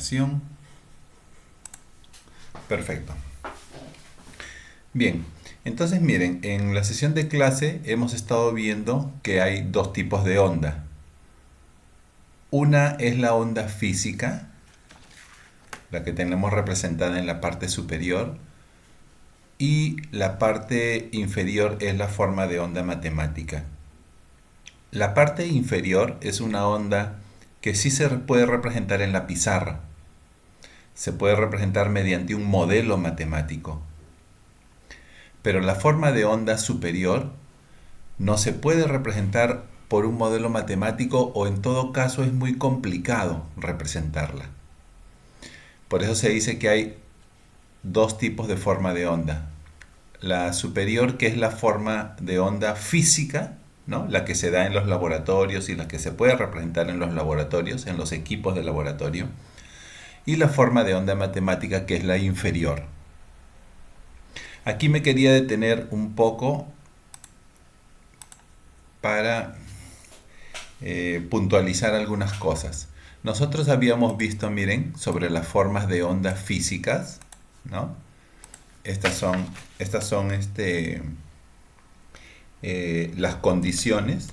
información. Perfecto. Bien, entonces miren, en la sesión de clase hemos estado viendo que hay dos tipos de onda. Una es la onda física, la que tenemos representada en la parte superior, y la parte inferior es la forma de onda matemática. La parte inferior es una onda que sí se puede representar en la pizarra. Se puede representar mediante un modelo matemático. Pero la forma de onda superior no se puede representar por un modelo matemático, o en todo caso es muy complicado representarla. Por eso se dice que hay dos tipos de forma de onda. La superior, que es la forma de onda física, ¿no? La que se da en los laboratorios y la que se puede representar en los laboratorios, en los equipos de laboratorio. Y la forma de onda matemática, que es la inferior. Aquí me quería detener un poco para puntualizar algunas cosas. Nosotros habíamos visto, miren, sobre las formas de ondas físicas, ¿no? Estas son las condiciones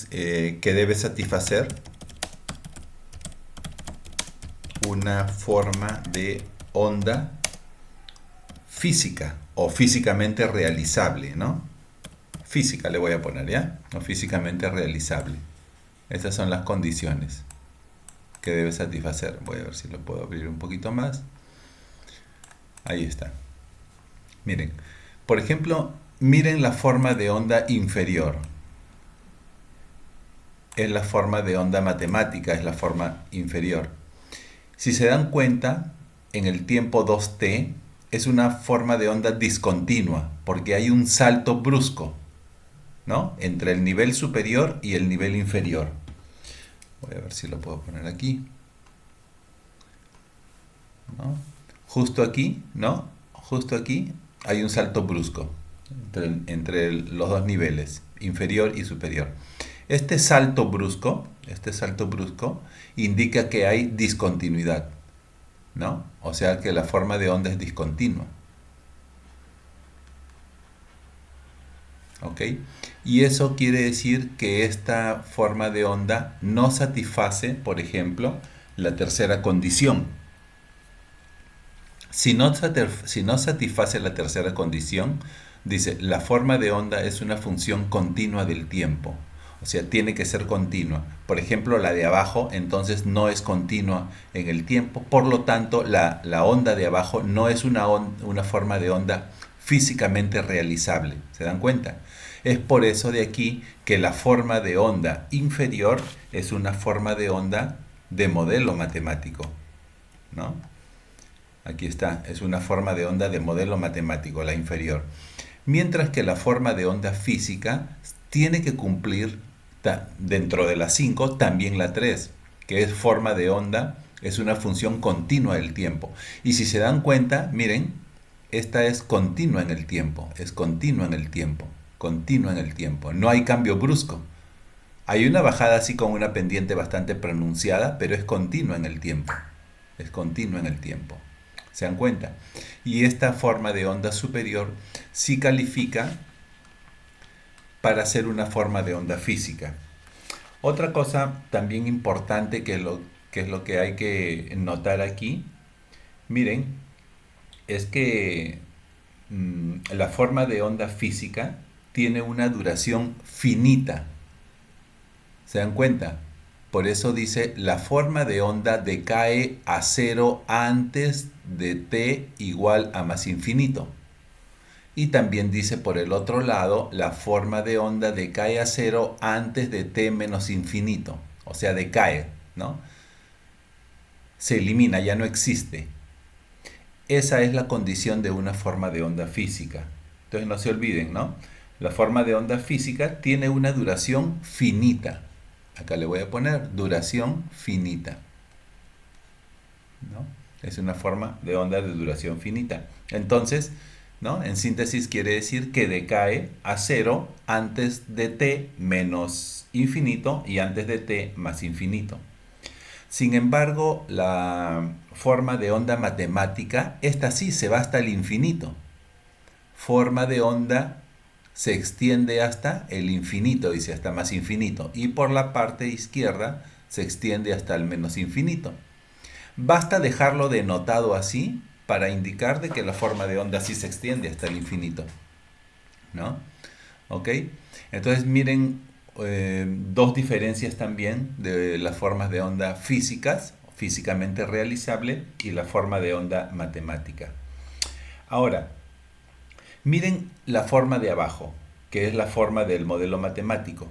que debe satisfacer una forma de onda física o físicamente realizable, ¿no? Física le voy a poner, ¿ya? O físicamente realizable. Estas son las condiciones que debe satisfacer. Voy a ver si lo puedo abrir un poquito más. Ahí está. Miren, por ejemplo, miren la forma de onda inferior. Es la forma de onda matemática, es la forma inferior. Si se dan cuenta, en el tiempo 2t es una forma de onda discontinua, porque hay un salto brusco, ¿no? Entre el nivel superior y el nivel inferior. Voy a ver si lo puedo poner aquí, ¿no? Justo aquí, ¿no? Justo aquí hay un salto brusco entre los dos niveles, inferior y superior. Este salto brusco indica que hay discontinuidad, ¿no? O sea que la forma de onda es discontinua. ¿Ok? Y eso quiere decir que esta forma de onda no satisface, por ejemplo, la tercera condición. Si no satisface la tercera condición, dice, la forma de onda es una función continua del tiempo. O sea, tiene que ser continua. Por ejemplo, la de abajo, entonces, no es continua en el tiempo. Por lo tanto, la onda de abajo no es una forma de onda físicamente realizable. ¿Se dan cuenta? Es por eso de aquí que la forma de onda inferior es una forma de onda de modelo matemático, ¿no? Aquí está, es una forma de onda de modelo matemático, la inferior. Mientras que la forma de onda física tiene que cumplir dentro de la 5 también la 3, que es forma de onda, es una función continua del tiempo. Y si se dan cuenta, miren, esta es continua en el tiempo, es continua en el tiempo, continua en el tiempo. No hay cambio brusco. Hay una bajada así con una pendiente bastante pronunciada, pero es continua en el tiempo. Es continua en el tiempo. ¿Se dan cuenta? Y esta forma de onda superior sí califica para ser una forma de onda física. Otra cosa también importante que es lo que hay que notar aquí, miren, es que la forma de onda física tiene una duración finita. ¿Se dan cuenta? Por eso dice, la forma de onda decae a cero antes de t igual a más infinito. Y también dice por el otro lado, la forma de onda decae a cero antes de t menos infinito. O sea, decae, ¿no? Se elimina, ya no existe. Esa es la condición de una forma de onda física. Entonces no se olviden, ¿no? La forma de onda física tiene una duración finita. Acá le voy a poner duración finita, ¿no? Es una forma de onda de duración finita. Entonces, ¿no? En síntesis quiere decir que decae a cero antes de t menos infinito y antes de t más infinito. Sin embargo, la forma de onda matemática, esta sí se va hasta el infinito. Forma de onda se extiende hasta el infinito, dice hasta más infinito. Y por la parte izquierda se extiende hasta el menos infinito. Basta dejarlo denotado así para indicar de que la forma de onda sí se extiende hasta el infinito, ¿no? ¿Ok? Entonces miren dos diferencias también de las formas de onda físicas, físicamente realizable, y la forma de onda matemática. Ahora, miren la forma de abajo, que es la forma del modelo matemático.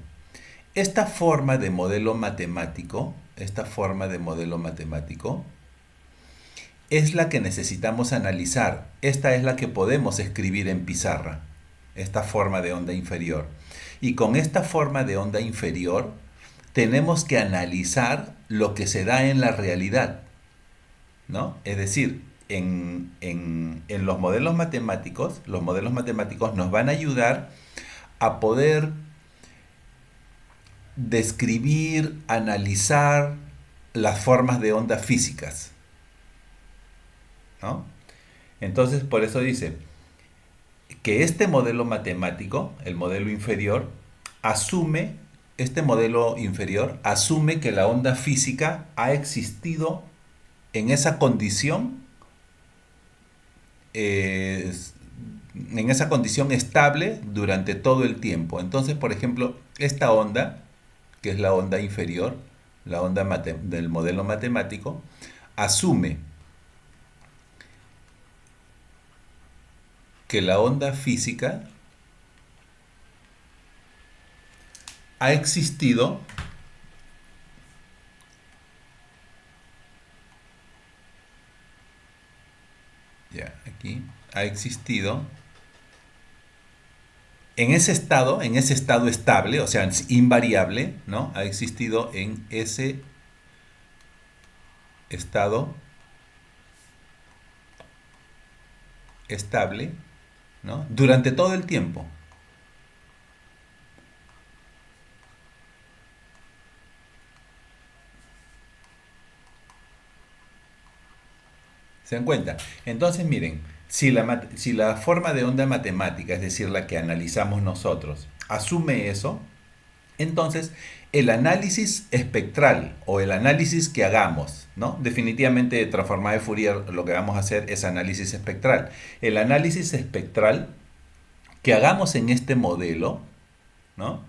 Esta forma de modelo matemático, es la que necesitamos analizar. Esta es la que podemos escribir en pizarra, esta forma de onda inferior. Y con esta forma de onda inferior tenemos que analizar lo que se da en la realidad, ¿no? Es decir, en los modelos matemáticos nos van a ayudar a poder describir, analizar las formas de onda físicas, ¿no? Entonces, por eso dice que este modelo matemático, el modelo inferior, este modelo inferior asume que la onda física ha existido en esa condición, en esa condición estable durante todo el tiempo. Entonces, por ejemplo, esta onda, que es la onda inferior, la onda del modelo matemático, asume que la onda física ha existido aquí ha existido en ese estado estable, o sea, invariable, ¿no? Ha existido en ese estado estable, ¿no? Durante todo el tiempo. ¿Se dan cuenta? Entonces, miren, si la forma de onda matemática, es decir, la que analizamos nosotros, asume eso, entonces el análisis espectral o el análisis que hagamos, ¿no? Definitivamente transformada de Fourier lo que vamos a hacer es análisis espectral. El análisis espectral que hagamos en este modelo, ¿no?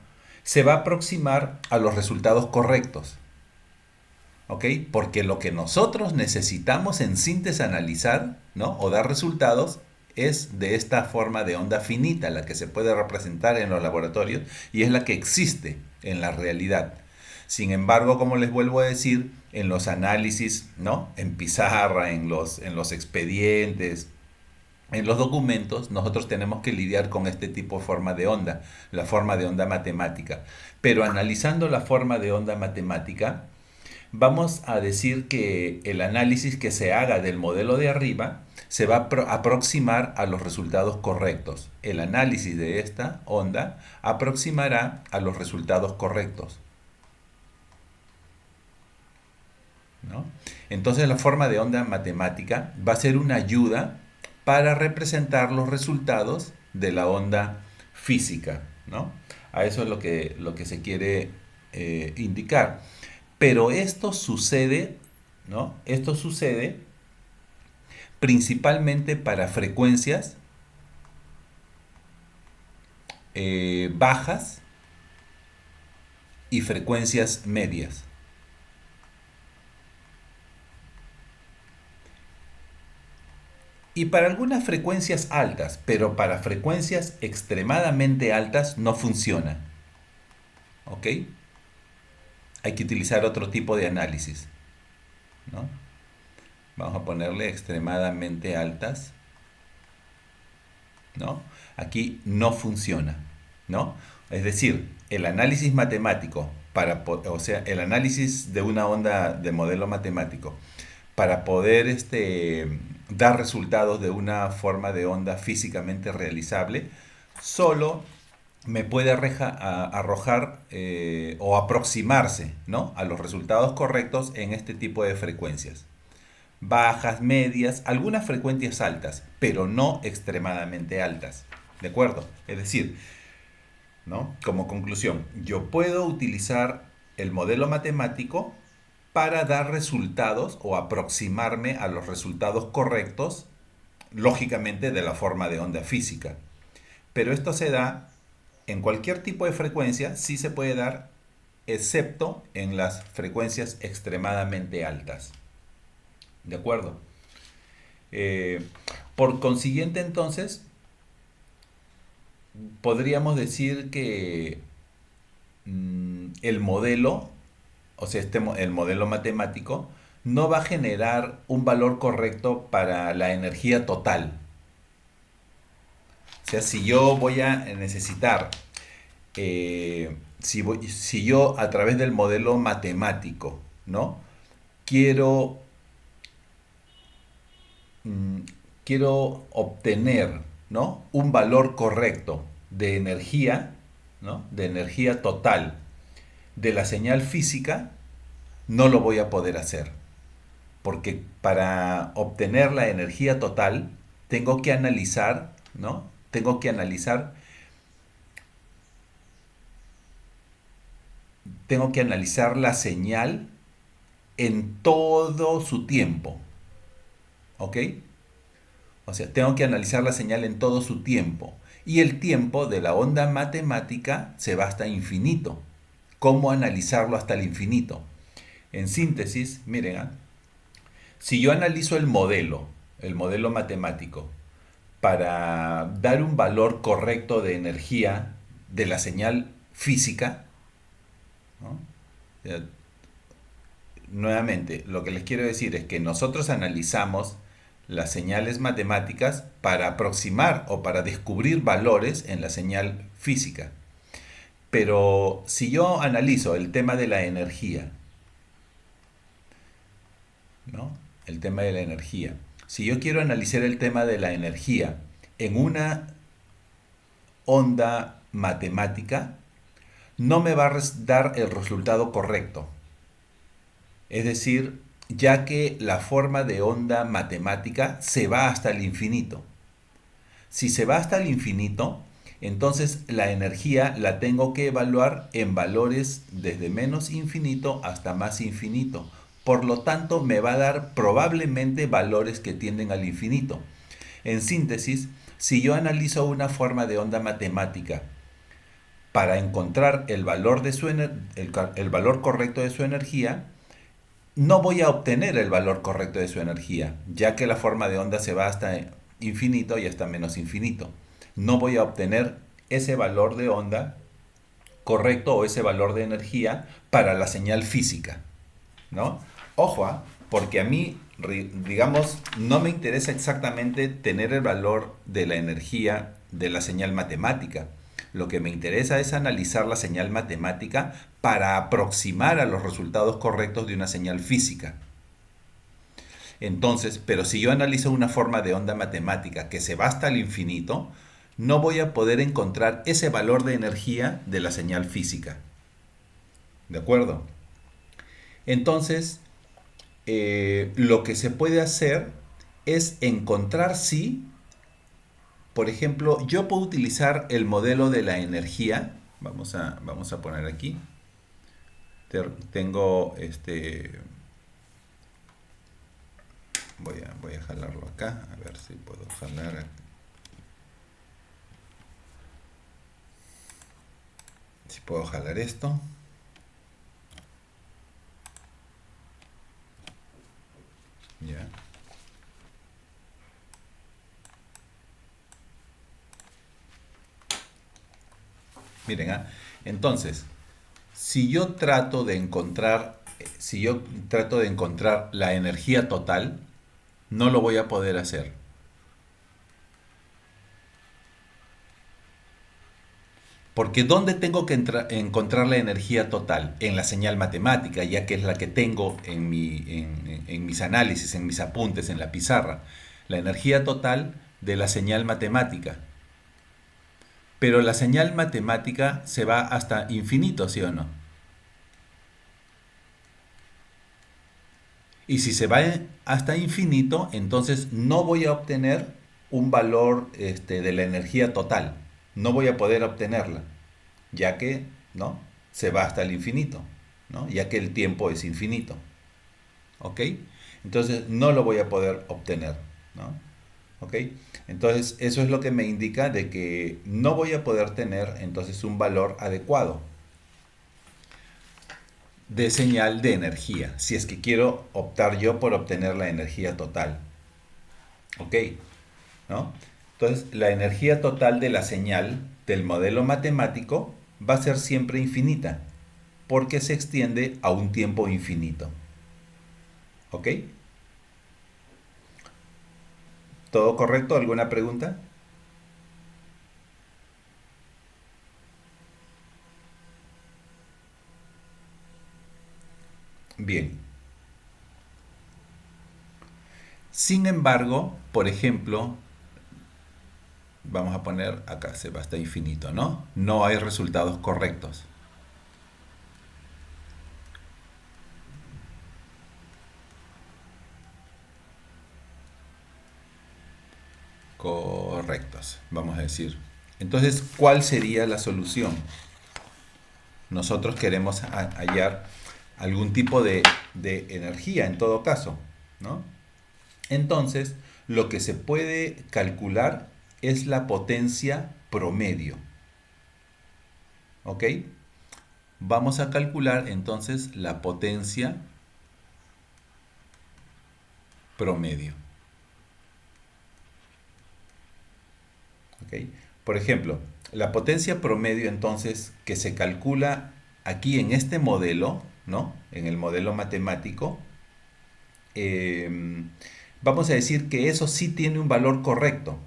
Se va a aproximar a los resultados correctos. ¿Ok? Porque lo que nosotros necesitamos en síntesis analizar, ¿no? O dar resultados es de esta forma de onda finita, la que se puede representar en los laboratorios y es la que existe en la realidad. Sin embargo, como les vuelvo a decir, en los análisis, ¿no? En pizarra, en los expedientes, en los documentos, nosotros tenemos que lidiar con este tipo de forma de onda, la forma de onda matemática. Pero analizando la forma de onda matemática, vamos a decir que el análisis que se haga del modelo de arriba se va a aproximar a los resultados correctos. El análisis de esta onda aproximará a los resultados correctos, ¿no? Entonces la forma de onda matemática va a ser una ayuda para representar los resultados de la onda física, ¿no? A eso es lo que se quiere indicar. Pero esto sucede, ¿no? Esto sucede principalmente para frecuencias bajas y frecuencias medias. Y para algunas frecuencias altas, pero para frecuencias extremadamente altas no funciona. ¿Ok? Hay que utilizar otro tipo de análisis, ¿no? Vamos a ponerle extremadamente altas, ¿no? Aquí no funciona, ¿no? Es decir, el análisis matemático, o sea, el análisis de una onda de modelo matemático, para poder dar resultados de una forma de onda físicamente realizable, solo me puede arrojar o aproximarse, ¿no?, a los resultados correctos en este tipo de frecuencias. Bajas, medias, algunas frecuencias altas, pero no extremadamente altas. ¿De acuerdo? Es decir, ¿no?, como conclusión, yo puedo utilizar el modelo matemático para dar resultados o aproximarme a los resultados correctos, lógicamente de la forma de onda física. Pero esto se da en cualquier tipo de frecuencia, sí se puede dar, excepto en las frecuencias extremadamente altas. ¿De acuerdo? Eh, por consiguiente, entonces, podríamos decir que el modelo, o sea, el modelo matemático, no va a generar un valor correcto para la energía total. O sea, si yo voy a necesitar, si yo a través del modelo matemático, ¿no?, quiero, mm, quiero obtener, ¿no?, un valor correcto de energía, ¿no?, de energía total de la señal física, no lo voy a poder hacer. Porque para obtener la energía total, tengo que analizar, ¿no? Tengo que analizar la señal en todo su tiempo. ¿Ok? O sea, tengo que analizar la señal en todo su tiempo. Y el tiempo de la onda matemática se va hasta infinito. ¿Cómo analizarlo hasta el infinito? En síntesis, miren, si yo analizo el modelo matemático, para dar un valor correcto de energía de la señal física, ¿no?, nuevamente, lo que les quiero decir es que nosotros analizamos las señales matemáticas para aproximar o para descubrir valores en la señal física. Pero si yo analizo el tema de la energía, ¿no?, el tema de la energía, si yo quiero analizar el tema de la energía en una onda matemática, no me va a dar el resultado correcto. Es decir, ya que la forma de onda matemática se va hasta el infinito. Si se va hasta el infinito, entonces la energía la tengo que evaluar en valores desde menos infinito hasta más infinito. Por lo tanto, me va a dar probablemente valores que tienden al infinito. En síntesis, si yo analizo una forma de onda matemática para encontrar el valor, el valor correcto de su energía, no voy a obtener el valor correcto de su energía, ya que la forma de onda se va hasta infinito y hasta menos infinito. No voy a obtener ese valor de onda correcto o ese valor de energía para la señal física, ¿no? Ojo, porque a mí, digamos, no me interesa exactamente tener el valor de la energía de la señal matemática. Lo que me interesa es analizar la señal matemática para aproximar a los resultados correctos de una señal física. Entonces, pero si yo analizo una forma de onda matemática que se va hasta el infinito, no voy a poder encontrar ese valor de energía de la señal física. ¿De acuerdo? Entonces, lo que se puede hacer es encontrar, sí, por ejemplo, yo puedo utilizar el modelo de la energía. Vamos a poner aquí. Tengo voy a jalarlo acá, a ver si puedo jalar. Si puedo jalar esto. Ya. Miren, entonces, si yo trato de encontrar la energía total, no lo voy a poder hacer. Porque ¿dónde tengo que encontrar la energía total? En la señal matemática, ya que es la que tengo en mis análisis, en mis apuntes, en la pizarra. la energía total de la señal matemática. Pero la señal matemática se va hasta infinito, ¿sí o no? Y si se va hasta infinito, entonces no voy a obtener un valor de la energía total. No voy a poder obtenerla, ya que ¿no? se va hasta el infinito, ¿no? Ya que el tiempo es infinito. ¿Ok? Entonces no lo voy a poder obtener, ¿no? ¿Ok? Entonces eso es lo que me indica de que no voy a poder tener entonces un valor adecuado de señal de energía, si es que quiero optar yo por obtener la energía total. ¿Ok? ¿No? Entonces, la energía total de la señal del modelo matemático va a ser siempre infinita, porque se extiende a un tiempo infinito. ¿Ok? ¿Todo correcto? ¿Alguna pregunta? Bien. Sin embargo, por ejemplo, vamos a poner acá, se va hasta infinito, ¿no? No hay resultados correctos. Correctos, vamos a decir. Entonces, ¿cuál sería la solución? Nosotros queremos hallar algún tipo de energía en todo caso, ¿no? Entonces, lo que se puede calcular es la potencia promedio, ¿ok? Vamos a calcular entonces la potencia promedio, ¿ok? Por ejemplo, la potencia promedio entonces que se calcula aquí en este modelo, ¿no? En el modelo matemático, vamos a decir que eso sí tiene un valor correcto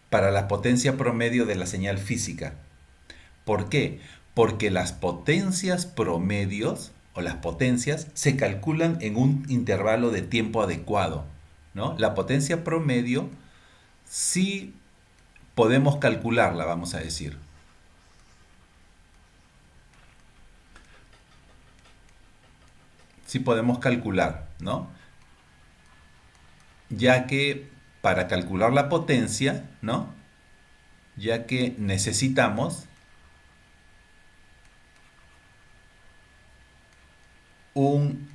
para la potencia promedio de la señal física. ¿Por qué? Porque las potencias promedios o las potencias se calculan en un intervalo de tiempo adecuado, ¿no? La potencia promedio sí podemos calcularla, vamos a decir. Sí podemos calcular, ¿no? Ya que para calcular la potencia, ¿no? Ya que necesitamos un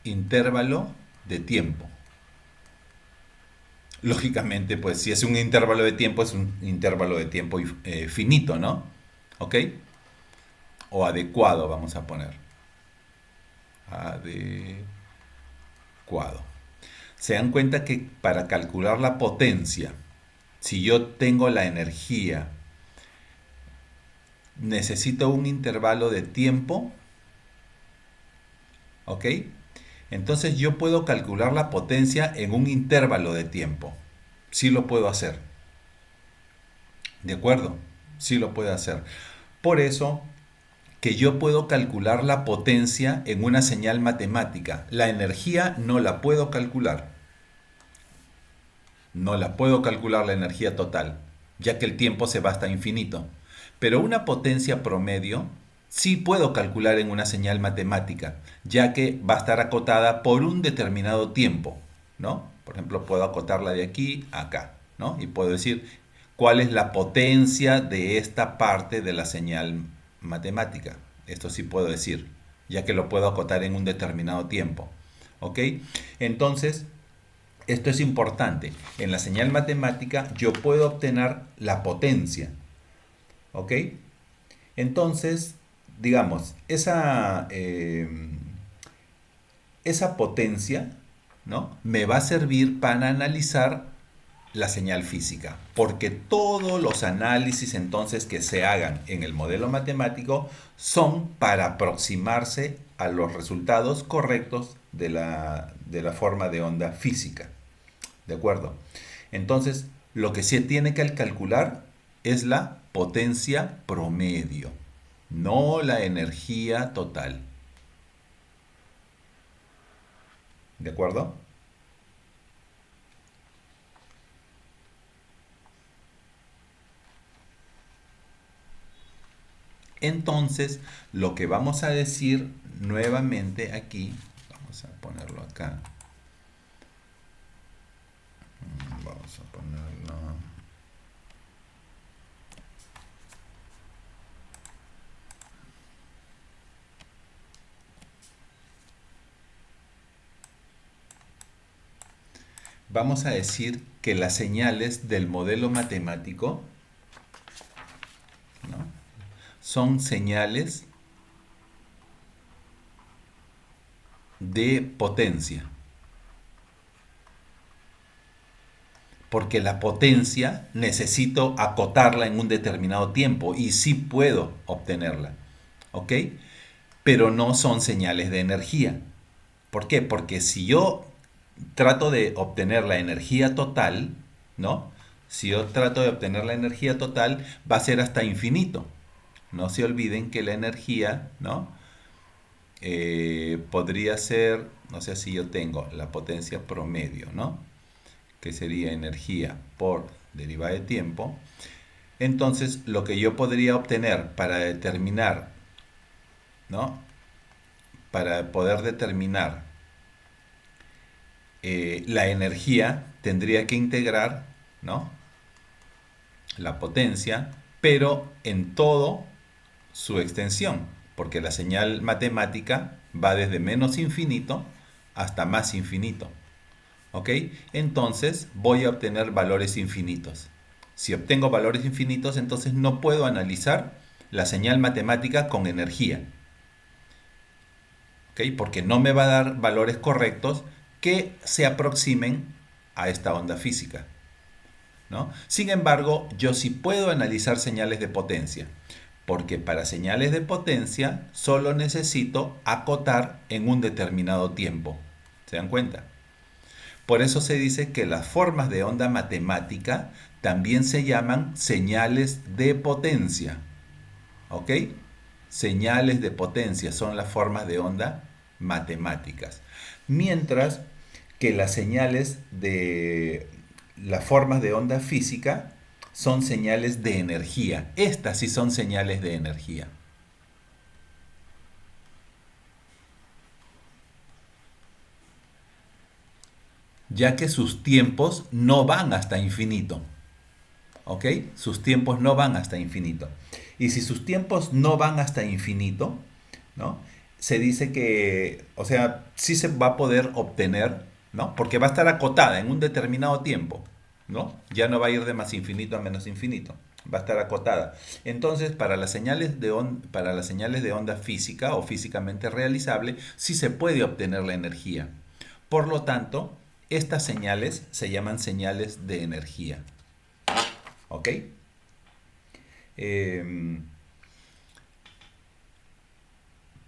intervalo de tiempo. Lógicamente, pues si es un intervalo de tiempo, es un intervalo de tiempo finito, ¿no? ¿Ok? O adecuado, vamos a poner. Adecuado. Se dan cuenta que para calcular la potencia, si yo tengo la energía, necesito un intervalo de tiempo, ¿ok? Entonces yo puedo calcular la potencia en un intervalo de tiempo. Sí lo puedo hacer. ¿De acuerdo? Sí lo puedo hacer. Por eso que yo puedo calcular la potencia en una señal matemática. La energía no la puedo calcular. No la puedo calcular la energía total, ya que el tiempo se va hasta infinito. Pero una potencia promedio sí puedo calcular en una señal matemática, ya que va a estar acotada por un determinado tiempo, ¿no? Por ejemplo, puedo acotarla de aquí a acá, ¿no? Y puedo decir cuál es la potencia de esta parte de la señal matemática. Esto sí puedo decir, ya que lo puedo acotar en un determinado tiempo. ¿Ok? Entonces, esto es importante. En la señal matemática yo puedo obtener la potencia. ¿Ok? Entonces, digamos, esa potencia, ¿no? Me va a servir para analizar la señal física, porque todos los análisis entonces que se hagan en el modelo matemático son para aproximarse a los resultados correctos de la forma de onda física. ¿De acuerdo? Entonces, lo que se tiene que calcular es la potencia promedio, no la energía total. ¿De acuerdo? Entonces, lo que vamos a decir nuevamente aquí, vamos a ponerlo acá, vamos a ponerlo, vamos a decir que las señales del modelo matemático, ¿no?, son señales de potencia. Porque la potencia necesito acotarla en un determinado tiempo y sí puedo obtenerla. ¿Ok? Pero no son señales de energía. ¿Por qué? Porque si yo trato de obtener la energía total, ¿no? Si yo trato de obtener la energía total, va a ser hasta infinito. No se olviden que la energía, ¿no?, podría ser, no sé, si yo tengo la potencia promedio, ¿no?, que sería energía por derivada de tiempo. Entonces, lo que yo podría obtener para determinar, ¿no?, para poder determinar la energía, tendría que integrar, ¿no?, la potencia, pero en todo su extensión, porque la señal matemática va desde menos infinito hasta más infinito. ¿Ok? Entonces voy a obtener valores infinitos. Si obtengo valores infinitos, entonces no puedo analizar la señal matemática con energía. ¿Ok? Porque no me va a dar valores correctos que se aproximen a esta onda física, ¿no? Sin embargo, yo sí puedo analizar señales de potencia, porque para señales de potencia solo necesito acotar en un determinado tiempo. ¿Se dan cuenta? Por eso se dice que las formas de onda matemática también se llaman señales de potencia. ¿Ok? Señales de potencia son las formas de onda matemáticas. Mientras que las señales de las formas de onda física son señales de energía. Estas sí son señales de energía. Ya que sus tiempos no van hasta infinito. ¿Ok? Sus tiempos no van hasta infinito. Y si sus tiempos no van hasta infinito, ¿no?, se dice que, o sea, sí se va a poder obtener, ¿no?, porque va a estar acotada en un determinado tiempo, ¿no? Ya no va a ir de más infinito a menos infinito, va a estar acotada. Entonces, para las señales de onda física o físicamente realizable, sí se puede obtener la energía. Por lo tanto, estas señales se llaman señales de energía. ¿Ok? Eh,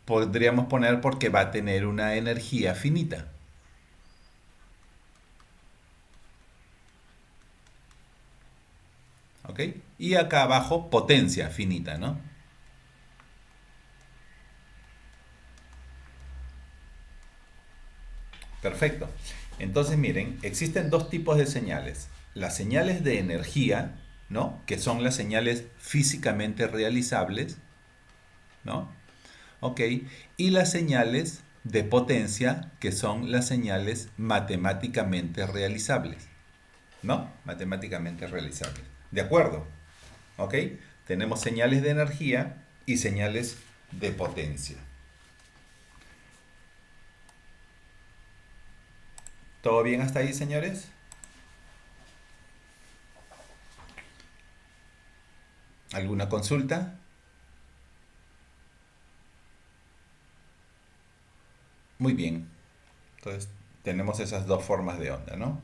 Podríamos poner porque va a tener una energía finita. ¿Ok? Y acá abajo potencia finita, ¿no? Perfecto. Entonces miren, existen dos tipos de señales. Las señales de energía, ¿no?, que son las señales físicamente realizables, ¿no? ¿Ok? Y las señales de potencia, que son las señales matemáticamente realizables, ¿no? Matemáticamente realizables. ¿De acuerdo? ¿Ok? Tenemos señales de energía y señales de potencia. ¿Todo bien hasta ahí, señores? ¿Alguna consulta? Muy bien. Entonces, tenemos esas dos formas de onda, ¿no?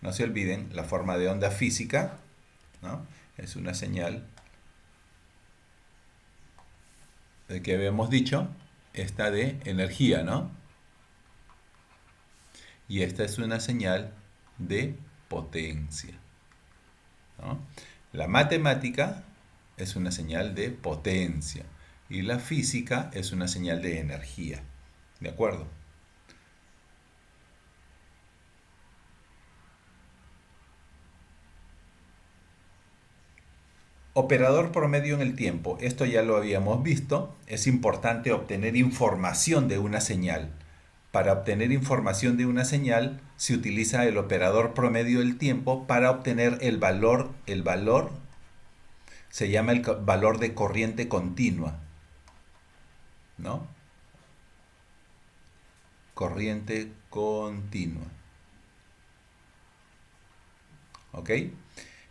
No se olviden, la forma de onda física, ¿no?, es una señal de que habíamos dicho, esta de energía, ¿no? Y esta es una señal de potencia, ¿no? La matemática es una señal de potencia y la física es una señal de energía. ¿De acuerdo? Operador promedio en el tiempo. Esto ya lo habíamos visto. Es importante obtener información de una señal. Para obtener información de una señal se utiliza el operador promedio del tiempo para obtener el valor. El valor se llama el valor de corriente continua, ¿no? Corriente continua. ¿Ok?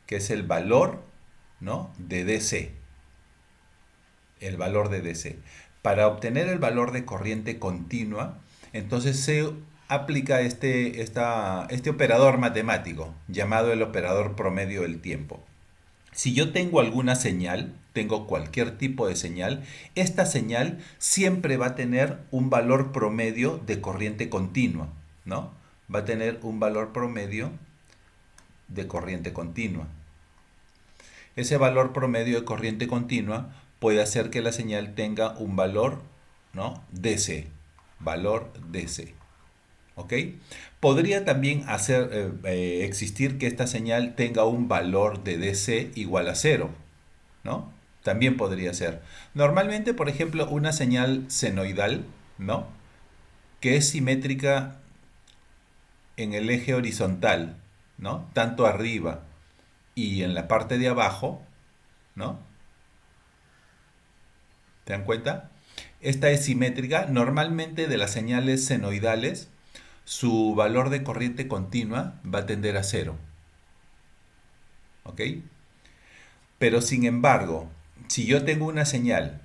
Que es el valor, ¿no?, de DC. El valor de DC. Para obtener el valor de corriente continua, entonces se aplica este operador matemático llamado el operador promedio del tiempo. Si yo tengo alguna señal, tengo cualquier tipo de señal, esta señal siempre va a tener un valor promedio de corriente continua, ¿no? Va a tener un valor promedio de corriente continua. Ese valor promedio de corriente continua puede hacer que la señal tenga un valor, ¿no?, DC, valor DC. ¿Ok? Podría también existir que esta señal tenga un valor de DC igual a 0, ¿no? También podría ser. Normalmente, por ejemplo, una señal senoidal, ¿no?, que es simétrica en el eje horizontal, ¿no?, tanto arriba y en la parte de abajo, ¿no? ¿Te dan cuenta? Esta es simétrica. Normalmente de las señales senoidales, su valor de corriente continua va a tender a 0. ¿Ok? Pero sin embargo, si yo tengo una señal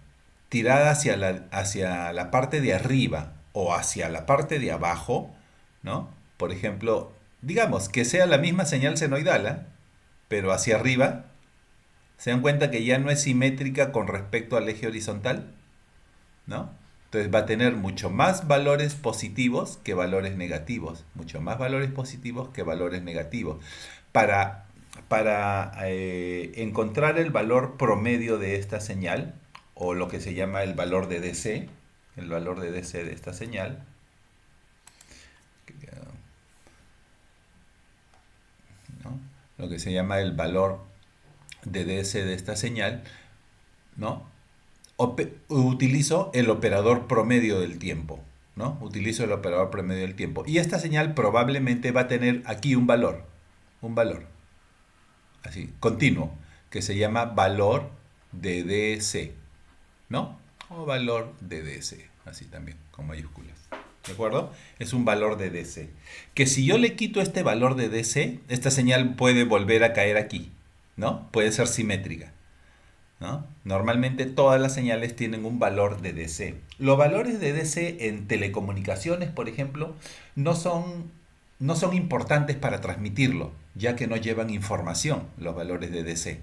tirada hacia la parte de arriba o hacia la parte de abajo, ¿no? Por ejemplo, digamos que sea la misma señal senoidal, ¿eh?, pero hacia arriba, ¿se dan cuenta que ya no es simétrica con respecto al eje horizontal? ¿No? Entonces va a tener mucho más valores positivos que valores negativos. Mucho más valores positivos que valores negativos. Para encontrar el valor promedio de esta señal, o lo que se llama el valor de DC, el valor de DC de esta señal, ¿no?, lo que se llama el valor de DC de esta señal, ¿no?, utilizo el operador promedio del tiempo, ¿no? Utilizo el operador promedio del tiempo. Y esta señal probablemente va a tener aquí un valor, así, continuo, que se llama valor de DC, ¿no? O valor de DC, así también, con mayúsculas. ¿De acuerdo? Es un valor de DC. Que si yo le quito este valor de DC, esta señal puede volver a caer aquí, ¿no? Puede ser simétrica, ¿no? Normalmente todas las señales tienen un valor de DC. Los valores de DC en telecomunicaciones, por ejemplo, no son importantes para transmitirlo, ya que no llevan información los valores de DC.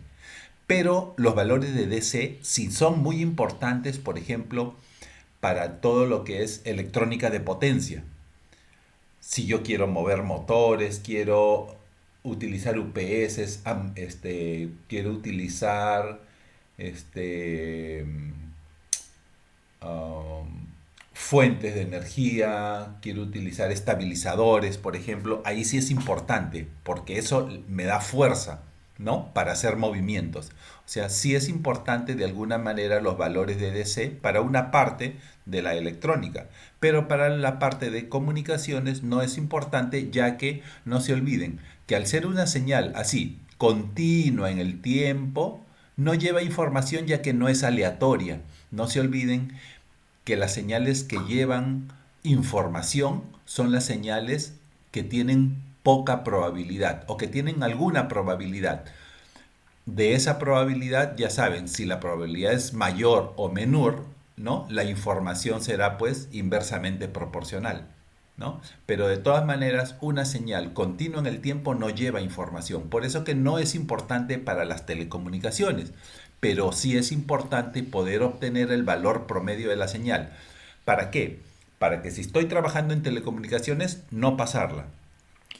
Pero los valores de DC sí son muy importantes, por ejemplo, para todo lo que es electrónica de potencia. Si yo quiero mover motores, quiero utilizar UPS, quiero utilizar este, um, fuentes de energía, quiero utilizar estabilizadores, por ejemplo, ahí sí es importante, porque eso me da fuerza, ¿no?, para hacer movimientos. O sea, sí es importante de alguna manera los valores de DC para una parte de la electrónica, pero para la parte de comunicaciones no es importante, ya que no se olviden que al ser una señal así, continua en el tiempo, no lleva información, ya que no es aleatoria. No se olviden que las señales que llevan información son las señales que tienen poca probabilidad o que tienen alguna probabilidad. De esa probabilidad, ya saben, si la probabilidad es mayor o menor, ¿no?, la información será pues inversamente proporcional, ¿no? Pero de todas maneras, una señal continua en el tiempo no lleva información. Por eso que no es importante para las telecomunicaciones, pero sí es importante poder obtener el valor promedio de la señal. ¿Para qué? Para que si estoy trabajando en telecomunicaciones, no pasarla.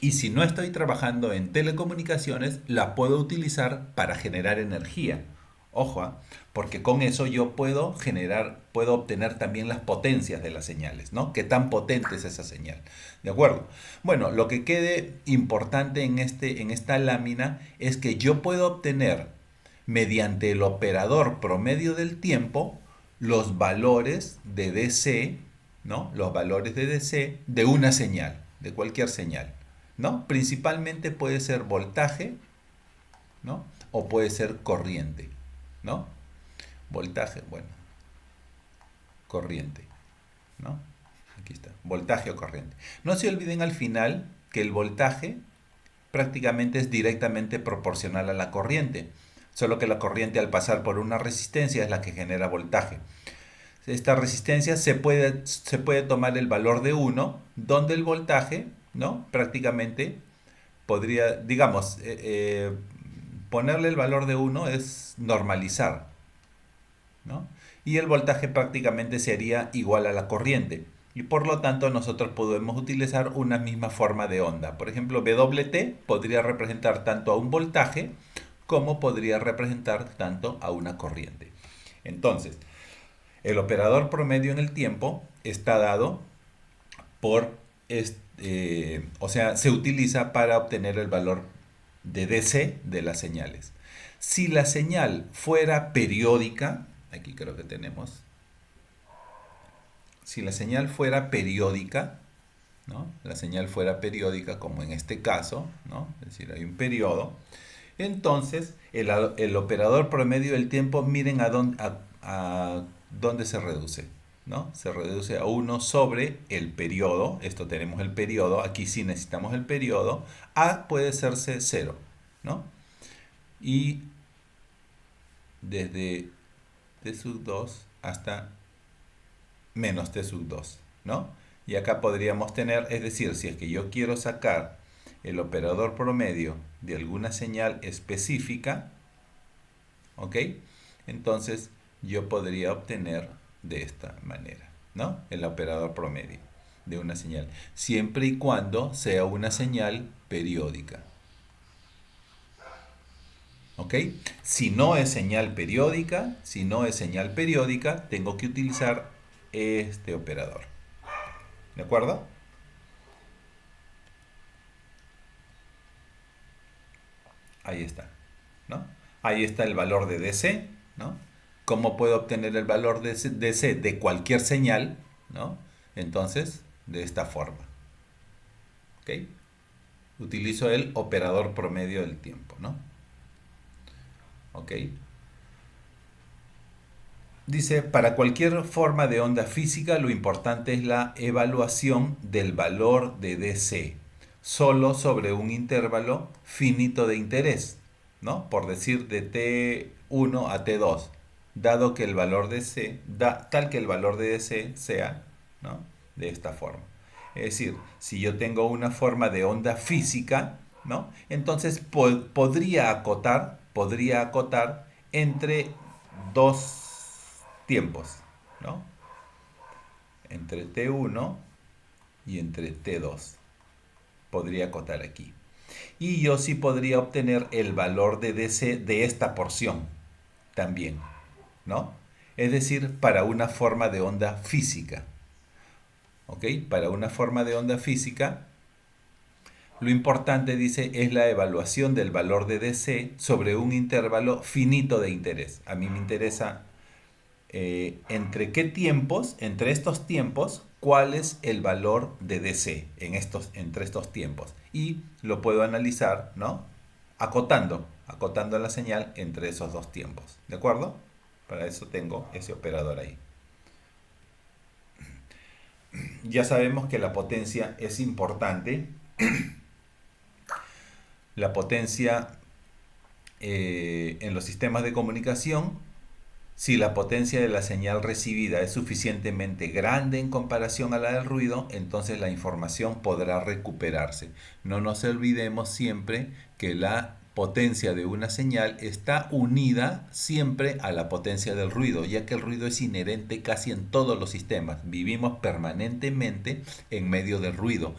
Y si no estoy trabajando en telecomunicaciones, la puedo utilizar para generar energía. Ojo, ¿eh?, porque con eso yo puedo obtener también las potencias de las señales, ¿no? ¿Qué tan potente es esa señal? ¿De acuerdo? Bueno, lo que quede importante en esta lámina es que yo puedo obtener mediante el operador promedio del tiempo los valores de DC, ¿no? Los valores de DC de una señal, de cualquier señal, ¿no? Principalmente puede ser voltaje, ¿no? O puede ser corriente, ¿no? Voltaje, bueno, corriente, ¿no? Aquí está, voltaje o corriente. No se olviden al final que el voltaje prácticamente es directamente proporcional a la corriente, solo que la corriente al pasar por una resistencia es la que genera voltaje. Esta resistencia se puede tomar el valor de 1, donde el voltaje, ¿no? Prácticamente podría, digamos, ponerle el valor de 1 es normalizar, ¿no? Y el voltaje prácticamente sería igual a la corriente. Y por lo tanto nosotros podemos utilizar una misma forma de onda. Por ejemplo, WT podría representar tanto a un voltaje como podría representar tanto a una corriente. Entonces, el operador promedio en el tiempo está dado por, o sea, se utiliza para obtener el valor de DC de las señales. Si la señal fuera periódica, aquí creo que tenemos, si la señal fuera periódica, ¿no? La señal fuera periódica, como en este caso, ¿no? Es decir, hay un periodo, entonces el operador promedio del tiempo, miren a dónde se reduce, ¿no? Se reduce a 1 sobre el periodo, esto tenemos el periodo, aquí sí necesitamos el periodo, A puede serse 0, ¿no? Y desde T sub 2 hasta menos T sub 2, ¿no? Y acá podríamos tener, es decir, si es que yo quiero sacar el operador promedio de alguna señal específica, ¿ok? Entonces yo podría obtener de esta manera, ¿no? El operador promedio de una señal, siempre y cuando sea una señal periódica, ¿ok? Si no es señal periódica, tengo que utilizar este operador, ¿de acuerdo? Ahí está, ¿no? Ahí está el valor de DC, ¿no? ¿Cómo puedo obtener el valor de DC de cualquier señal, ¿no? Entonces, de esta forma, ¿ok? Utilizo el operador promedio del tiempo, ¿no? ¿Ok? Dice, para cualquier forma de onda física, lo importante es la evaluación del valor de DC, solo sobre un intervalo finito de interés, ¿no? Por decir de T1 a T2, dado que el valor de C, tal que el valor de DC sea, ¿no? De esta forma. Es decir, si yo tengo una forma de onda física, ¿no? Entonces podría acotar entre dos tiempos, ¿no? Entre T1 y entre T2. Podría acotar aquí. Y yo sí podría obtener el valor de DC de esta porción también, ¿no? Es decir, para una forma de onda física. ¿Ok? Para una forma de onda física, lo importante, dice, es la evaluación del valor de DC sobre un intervalo finito de interés. A mí me interesa entre qué tiempos, entre estos tiempos, cuál es el valor de DC entre estos tiempos. Y lo puedo analizar, ¿no? Acotando la señal entre esos dos tiempos. ¿De acuerdo? Para eso tengo ese operador ahí. Ya sabemos que la potencia es importante. La potencia en los sistemas de comunicación, si la potencia de la señal recibida es suficientemente grande en comparación a la del ruido, entonces la información podrá recuperarse. No nos olvidemos siempre que la potencia de una señal está unida siempre a la potencia del ruido, ya que el ruido es inherente casi en todos los sistemas. Vivimos permanentemente en medio del ruido.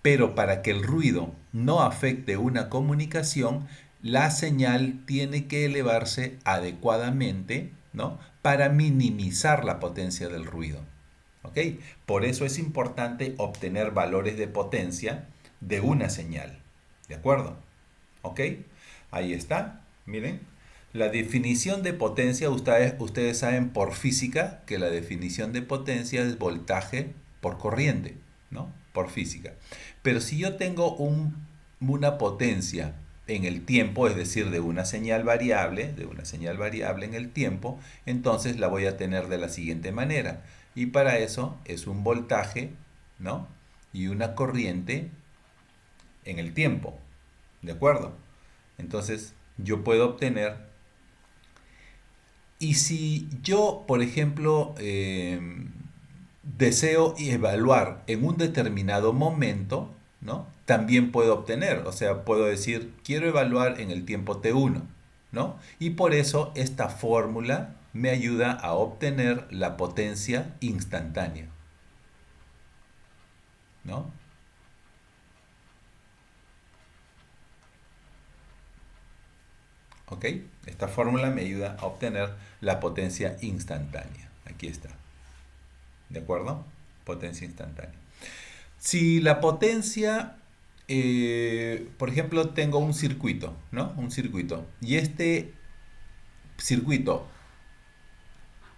Pero para que el ruido no afecte una comunicación, la señal tiene que elevarse adecuadamente, ¿no? Para minimizar la potencia del ruido. ¿Ok? Por eso es importante obtener valores de potencia de una señal. ¿De acuerdo? ¿Ok? Ahí está. Miren. La definición de potencia, ustedes saben por física que la definición de potencia es voltaje por corriente, ¿no? Por física. Pero si yo tengo una potencia en el tiempo, es decir, de una señal variable en el tiempo, entonces la voy a tener de la siguiente manera. Y para eso es un voltaje, ¿no? Y una corriente en el tiempo, ¿de acuerdo? Entonces yo puedo obtener. Y si yo, por ejemplo, deseo evaluar en un determinado momento, ¿no? También puedo obtener, o sea, puedo decir, quiero evaluar en el tiempo T1, ¿no? Y por eso esta fórmula me ayuda a obtener la potencia instantánea, ¿no? ¿Ok? Esta fórmula me ayuda a obtener la potencia instantánea. Aquí está. ¿De acuerdo? Potencia instantánea. Si la potencia, por ejemplo, tengo un circuito, ¿no? Un circuito. Y este circuito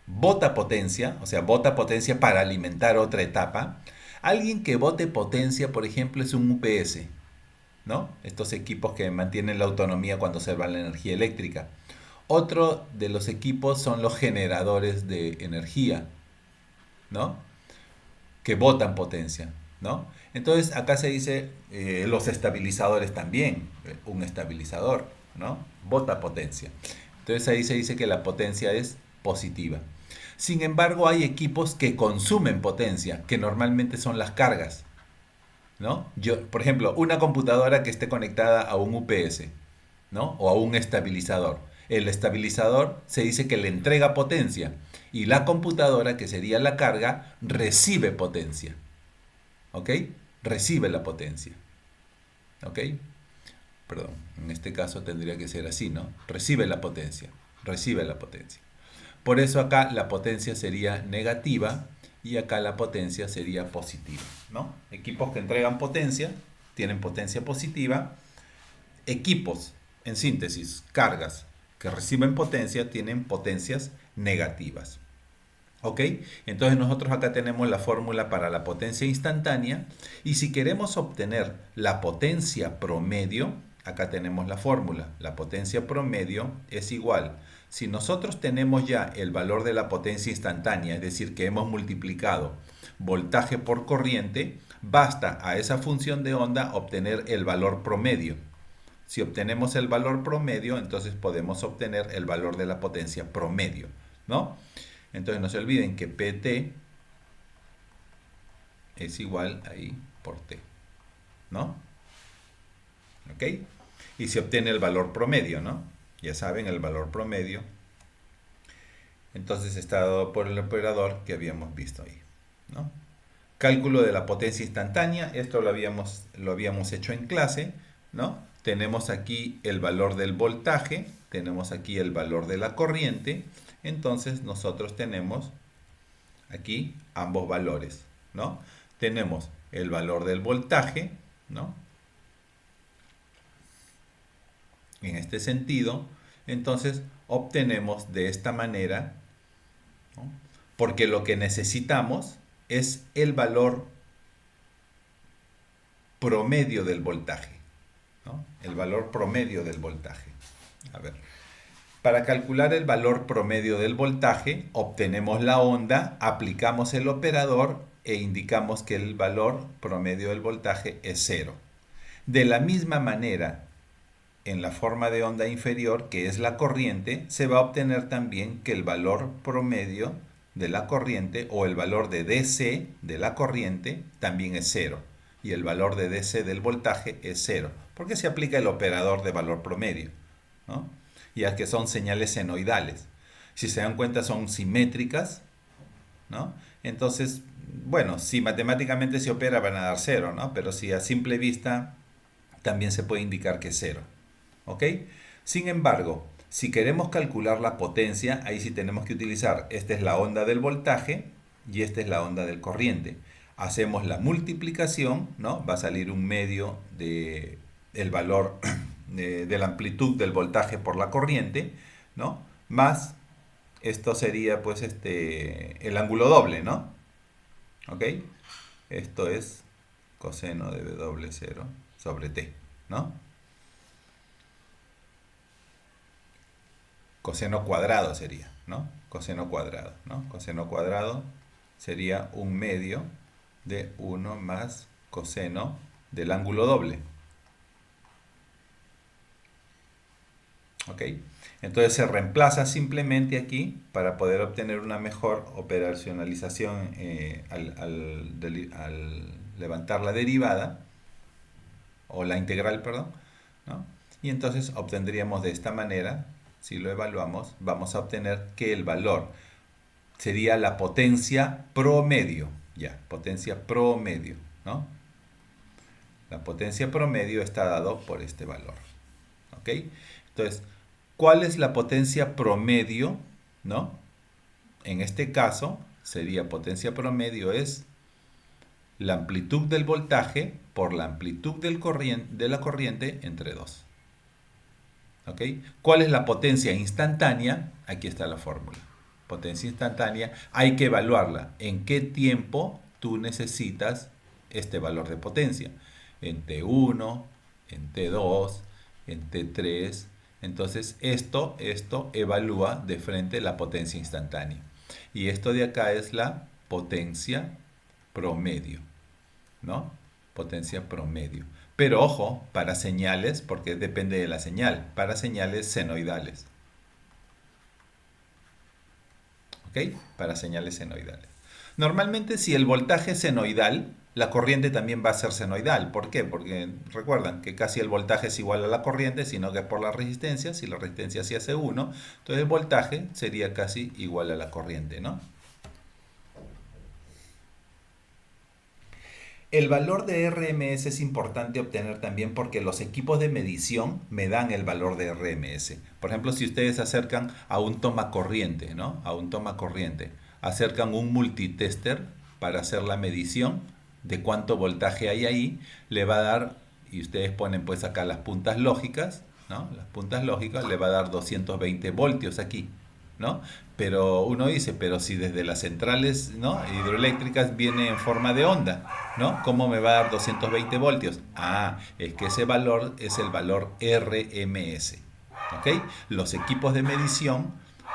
bota potencia, o sea, bota potencia para alimentar otra etapa. Alguien que bote potencia, por ejemplo, es un UPS, ¿no? Estos equipos que mantienen la autonomía cuando se va la energía eléctrica. Otro de los equipos son los generadores de energía, ¿no? Que botan potencia, ¿no? Entonces acá se dice los estabilizadores también, un estabilizador, ¿no? Bota potencia. Entonces ahí se dice que la potencia es positiva. Sin embargo, hay equipos que consumen potencia, que normalmente son las cargas, ¿no? Yo, por ejemplo, una computadora que esté conectada a un UPS, ¿no? O a un estabilizador. El estabilizador se dice que le entrega potencia y la computadora, que sería la carga, recibe potencia. ¿Ok? Recibe la potencia. ¿Ok? Perdón, en este caso tendría que ser así, ¿no? Recibe la potencia. Recibe la potencia. Por eso acá la potencia sería negativa y acá la potencia sería positiva, ¿no? Equipos que entregan potencia tienen potencia positiva. Equipos, en síntesis, cargas que reciben potencia tienen potencias negativas. ¿Ok? Entonces nosotros acá tenemos la fórmula para la potencia instantánea y si queremos obtener la potencia promedio, acá tenemos la fórmula. La potencia promedio es igual. Si nosotros tenemos ya el valor de la potencia instantánea, es decir, que hemos multiplicado voltaje por corriente, basta a esa función de onda obtener el valor promedio. Si obtenemos el valor promedio, entonces podemos obtener el valor de la potencia promedio, ¿no? Entonces no se olviden que PT es igual ahí por T, ¿no? ¿Ok? Y se obtiene el valor promedio, ¿no? Ya saben, el valor promedio. Entonces está dado por el operador que habíamos visto ahí, ¿no? Cálculo de la potencia instantánea, esto lo habíamos hecho en clase, ¿no? Tenemos aquí el valor del voltaje, tenemos aquí el valor de la corriente, entonces nosotros tenemos aquí ambos valores, ¿no? Tenemos el valor del voltaje, ¿no? En este sentido, entonces obtenemos de esta manera, ¿no? Porque lo que necesitamos es el valor promedio del voltaje, ¿no? El valor promedio del voltaje. A ver, para calcular el valor promedio del voltaje, obtenemos la onda, aplicamos el operador e indicamos que el valor promedio del voltaje es 0. De la misma manera, en la forma de onda inferior, que es la corriente, se va a obtener también que el valor promedio de la corriente o el valor de DC de la corriente también es 0. Y el valor de DC del voltaje es 0, porque se aplica el operador de valor promedio, ¿no? Ya que son señales senoidales. Si se dan cuenta son simétricas, ¿no? Entonces, bueno, si matemáticamente se opera van a dar 0, ¿no? Pero si a simple vista también se puede indicar que es 0. ¿Ok? Sin embargo, si queremos calcular la potencia, ahí sí tenemos que utilizar, esta es la onda del voltaje y esta es la onda del corriente. Hacemos la multiplicación, ¿no? Va a salir un medio de el valor de la amplitud del voltaje por la corriente, ¿no? Más, esto sería pues el ángulo doble, ¿no? ¿Ok? Esto es coseno de W0 sobre T, ¿no? Coseno cuadrado sería, ¿no? Coseno cuadrado, ¿no? Coseno cuadrado sería un medio de 1 más coseno del ángulo doble. ¿Ok? Entonces se reemplaza simplemente aquí para poder obtener una mejor operacionalización al levantar la derivada, o la integral, perdón, ¿no? Y entonces obtendríamos de esta manera, si lo evaluamos, vamos a obtener que el valor sería la potencia promedio, ya, potencia promedio, ¿no? La potencia promedio está dado por este valor, ¿ok? Entonces, ¿cuál es la potencia promedio, no? En este caso, sería potencia promedio es la amplitud del voltaje por la amplitud de la corriente entre 2. ¿Ok? ¿Cuál es la potencia instantánea? Aquí está la fórmula. Potencia instantánea, hay que evaluarla. ¿En qué tiempo tú necesitas este valor de potencia? En T1, en T2, en T3. Entonces esto evalúa de frente la potencia instantánea. Y esto de acá es la potencia promedio, ¿no? Potencia promedio. Pero ojo, para señales, porque depende de la señal, para señales senoidales. ¿Ok? Para señales senoidales. Normalmente si el voltaje es senoidal, la corriente también va a ser senoidal. ¿Por qué? Porque recuerdan que casi el voltaje es igual a la corriente, sino que es por la resistencia. Si la resistencia se hace 1, entonces el voltaje sería casi igual a la corriente, ¿no? El valor de RMS es importante obtener también porque los equipos de medición me dan el valor de RMS. Por ejemplo, si ustedes acercan a un toma corriente, ¿no? A un toma corriente, acercan un multitester para hacer la medición de cuánto voltaje hay ahí, le va a dar, y ustedes ponen pues acá las puntas lógicas, ¿no? Las puntas lógicas le va a dar 220 voltios aquí, ¿no? Pero uno dice, pero si desde las centrales, ¿no?, hidroeléctricas viene en forma de onda, ¿no? ¿Cómo me va a dar 220 voltios? Ah, es que ese valor es el valor RMS, ¿ok? Los equipos de medición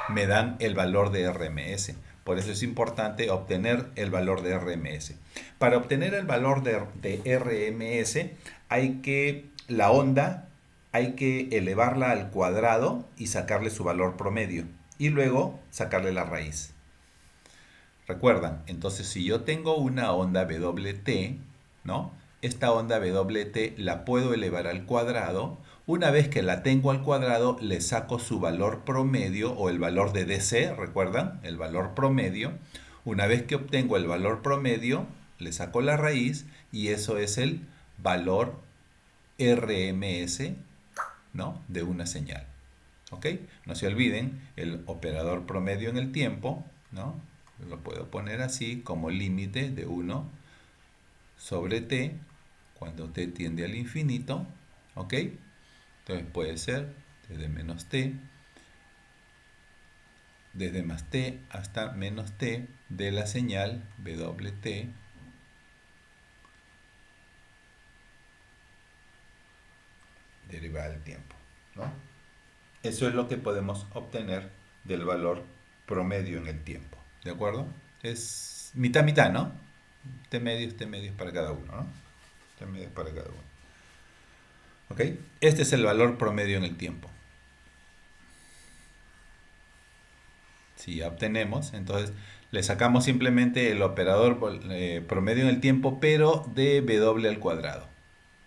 me dan el valor de RMS. Por eso es importante obtener el valor de RMS. Para obtener el valor de RMS hay que, la onda, hay que elevarla al cuadrado y sacarle su valor promedio. Y luego sacarle la raíz. Recuerdan, entonces si yo tengo una onda WT, ¿no? Esta onda WT la puedo elevar al cuadrado. Una vez que la tengo al cuadrado, le saco su valor promedio o el valor de DC, ¿recuerdan? El valor promedio. Una vez que obtengo el valor promedio, le saco la raíz y eso es el valor RMS, ¿no?, de una señal. ¿Ok? No se olviden el operador promedio en el tiempo, ¿no? Lo puedo poner así como límite de 1 sobre t cuando t tiende al infinito. ¿Ok? Entonces puede ser desde menos t, desde más t hasta menos t de la señal WT derivada del tiempo, ¿no? Eso es lo que podemos obtener del valor promedio en el tiempo. ¿De acuerdo? Es mitad, mitad, ¿no? T medios para cada uno, ¿no? T medios para cada uno. ¿Ok? Este es el valor promedio en el tiempo. Si ya obtenemos, entonces le sacamos simplemente el operador promedio en el tiempo, pero de W al cuadrado.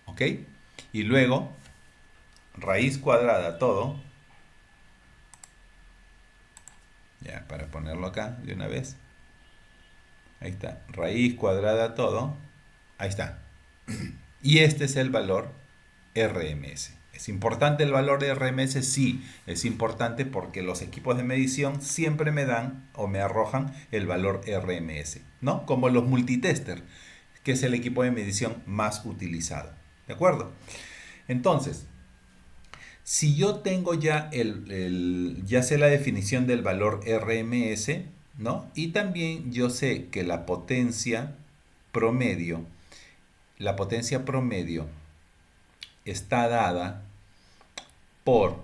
¿Ok? Y luego, raíz cuadrada todo. Ya, para ponerlo acá de una vez. Ahí está, raíz cuadrada todo. Ahí está. Y este es el valor RMS. ¿Es importante el valor de RMS? Sí, es importante porque los equipos de medición siempre me dan o me arrojan el valor RMS, ¿no? Como los multitester, que es el equipo de medición más utilizado. ¿De acuerdo? Entonces, Si yo tengo ya ya sé la definición del valor RMS, ¿no? Y también yo sé que promedio, la potencia promedio está dada por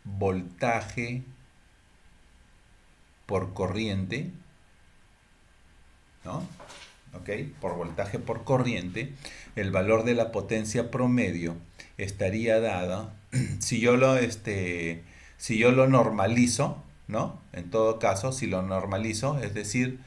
voltaje por corriente, ¿no? ¿Ok? Por voltaje por corriente, el valor de la potencia promedio estaría dado, si yo si yo lo normalizo, ¿no? En todo caso, si lo normalizo, es decir,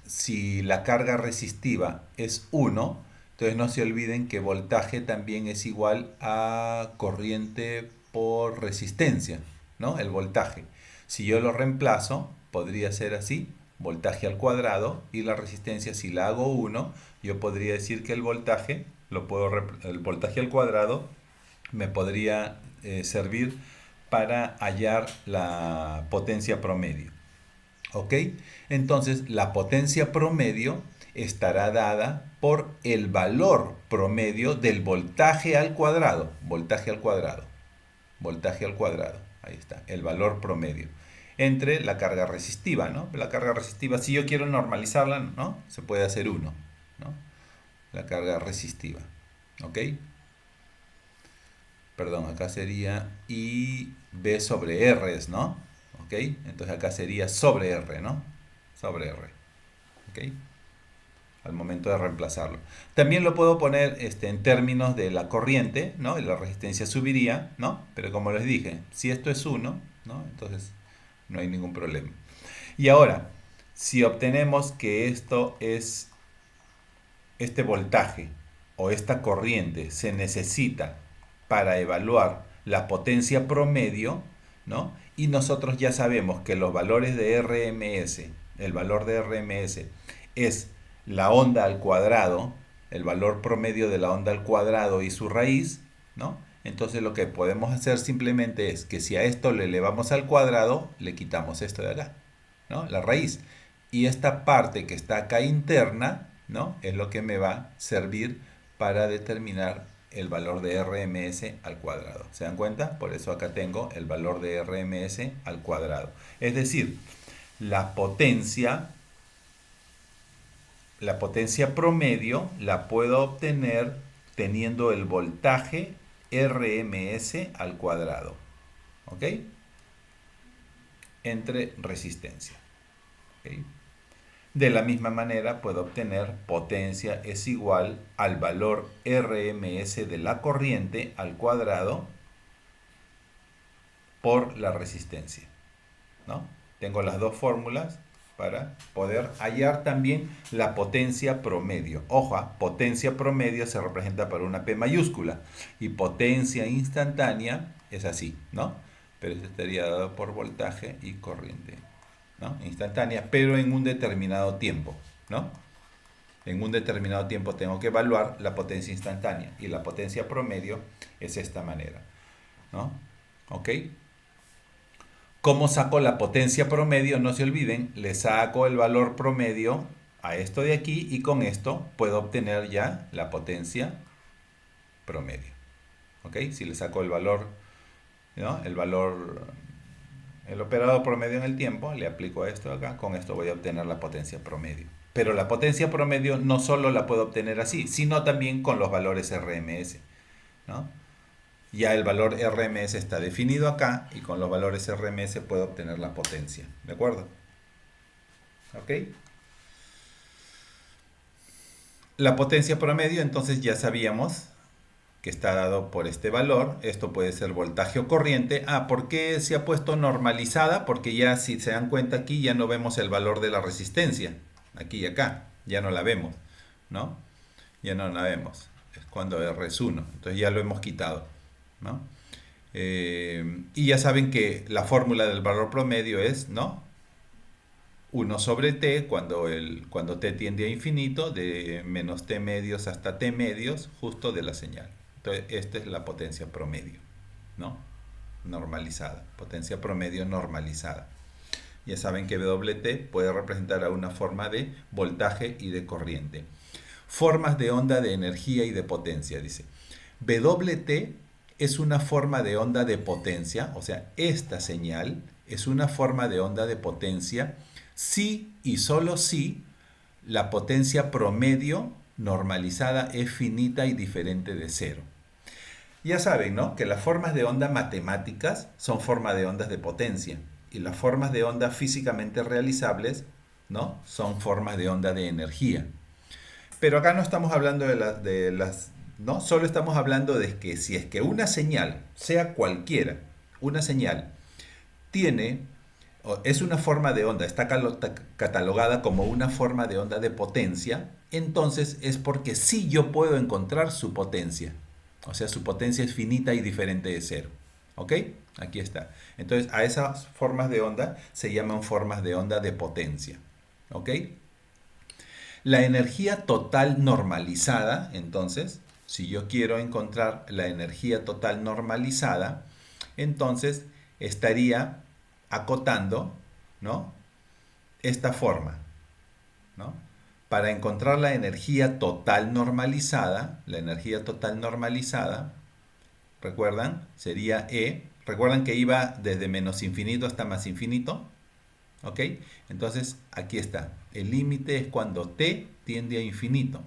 si la carga resistiva es 1, entonces no se olviden que voltaje también es igual a corriente por resistencia, ¿no? El voltaje. Si yo lo reemplazo, podría ser así, voltaje al cuadrado, y la resistencia, si la hago 1, yo podría decir que el voltaje al cuadrado me podría servir para hallar la potencia promedio. ¿Ok? Entonces, la potencia promedio estará dada por el valor promedio del voltaje al cuadrado. Voltaje al cuadrado. Voltaje al cuadrado. Ahí está, el valor promedio. Entre la carga resistiva, ¿no? La carga resistiva, si yo quiero normalizarla, ¿no? Se puede hacer 1, ¿no? La carga resistiva. ¿Ok? Perdón, acá sería IB sobre R, ¿no? ¿Ok? Entonces acá sería sobre R, ¿no? Sobre R. ¿Ok? Al momento de reemplazarlo. También lo puedo poner en términos de la corriente, ¿no? Y la resistencia subiría, ¿no? Pero como les dije, si esto es 1, ¿no? Entonces no hay ningún problema. Y ahora, si obtenemos que este voltaje o esta corriente se necesita para evaluar la potencia promedio, ¿no? Y nosotros ya sabemos que los valores de RMS, el valor de RMS es la onda al cuadrado, el valor promedio de la onda al cuadrado y su raíz, ¿no? Entonces lo que podemos hacer simplemente es que si a esto le elevamos al cuadrado, le quitamos esto de acá, ¿no? La raíz. Y esta parte que está acá interna, ¿no? Es lo que me va a servir para determinar el valor de RMS al cuadrado. ¿Se dan cuenta? Por eso acá tengo el valor de RMS al cuadrado. Es decir, la potencia promedio la puedo obtener teniendo el voltaje RMS al cuadrado. ¿Ok? Entre resistencia. ¿Ok? De la misma manera puedo obtener potencia es igual al valor RMS de la corriente al cuadrado por la resistencia, ¿no? Tengo las dos fórmulas para poder hallar también la potencia promedio. Ojo, potencia promedio se representa por una P mayúscula y potencia instantánea es así, ¿no? Pero eso estaría dado por voltaje y corriente, ¿no? Instantánea, pero en un determinado tiempo, ¿no? En un determinado tiempo tengo que evaluar la potencia instantánea y la potencia promedio es esta manera, ¿no? ¿Ok? ¿Cómo saco la potencia promedio? No se olviden, le saco el valor promedio a esto de aquí y con esto puedo obtener ya la potencia promedio. ¿Ok? Si le saco el valor, ¿no? El operador promedio en el tiempo, le aplico esto acá, con esto voy a obtener la potencia promedio. Pero la potencia promedio no solo la puedo obtener así, sino también con los valores RMS, ¿no? Ya el valor RMS está definido acá y con los valores RMS puedo obtener la potencia. ¿De acuerdo? ¿Ok? La potencia promedio, entonces ya sabíamos que está dado por este valor. Esto puede ser voltaje o corriente. ¿Por qué se ha puesto normalizada? Porque ya, si se dan cuenta aquí, ya no vemos el valor de la resistencia. Aquí y acá. Ya no la vemos, ¿no? Ya no la vemos. Es cuando R es 1. Entonces ya lo hemos quitado, ¿no? Y ya saben que la fórmula del valor promedio es, ¿no? 1 sobre t cuando t tiende a infinito, de menos t medios hasta t medios, justo de la señal. Entonces, esta es la potencia promedio, ¿no? Normalizada. Potencia promedio normalizada. Ya saben que WT puede representar a una forma de voltaje y de corriente. Formas de onda de energía y de potencia, dice. WT es una forma de onda de potencia, o sea, esta señal es una forma de onda de potencia si y solo si la potencia promedio normalizada es finita y diferente de cero. Ya saben, ¿no? Que las formas de onda matemáticas son formas de ondas de potencia y las formas de onda físicamente realizables, ¿no? Son formas de onda de energía. Pero acá no estamos hablando de las, ¿no? Solo estamos hablando de que si es que una señal, sea cualquiera, una señal, tiene, es una forma de onda, está catalogada como una forma de onda de potencia, entonces es porque sí yo puedo encontrar su potencia. O sea, su potencia es finita y diferente de cero. ¿Ok? Aquí está. Entonces, a esas formas de onda se llaman formas de onda de potencia. ¿Ok? La energía total normalizada, entonces, si yo quiero encontrar la energía total normalizada, entonces estaría acotando, ¿no? Esta forma, ¿no? Para encontrar la energía total normalizada, ¿recuerdan? Sería E. ¿Recuerdan que iba desde menos infinito hasta más infinito? ¿Ok? Entonces, aquí está. El límite es cuando t tiende a infinito.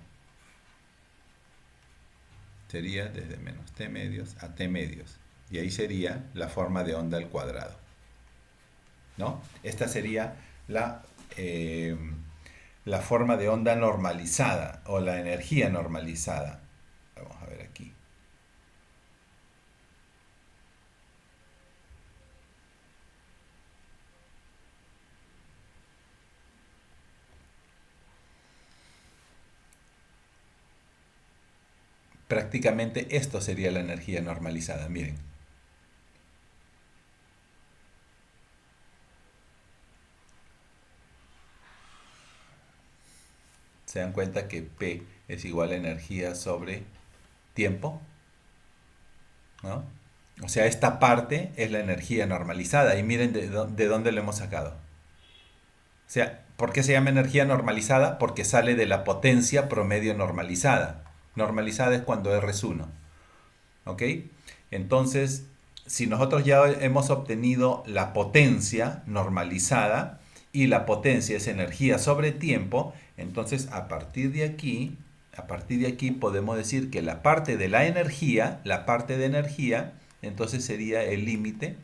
Sería desde menos t medios a t medios. Y ahí sería la forma de onda al cuadrado. ¿No? Esta sería la forma de onda normalizada o la energía normalizada. Vamos a ver aquí. Prácticamente esto sería la energía normalizada, miren. Se dan cuenta que P es igual a energía sobre tiempo, ¿no? O sea, esta parte es la energía normalizada y miren de dónde lo hemos sacado. O sea, ¿por qué se llama energía normalizada? Porque sale de la potencia promedio normalizada. Normalizada es cuando R es 1. ¿Ok? Entonces, si nosotros ya hemos obtenido la potencia normalizada y la potencia es energía sobre tiempo, entonces a partir de aquí podemos decir que la parte de la energía, entonces sería el límite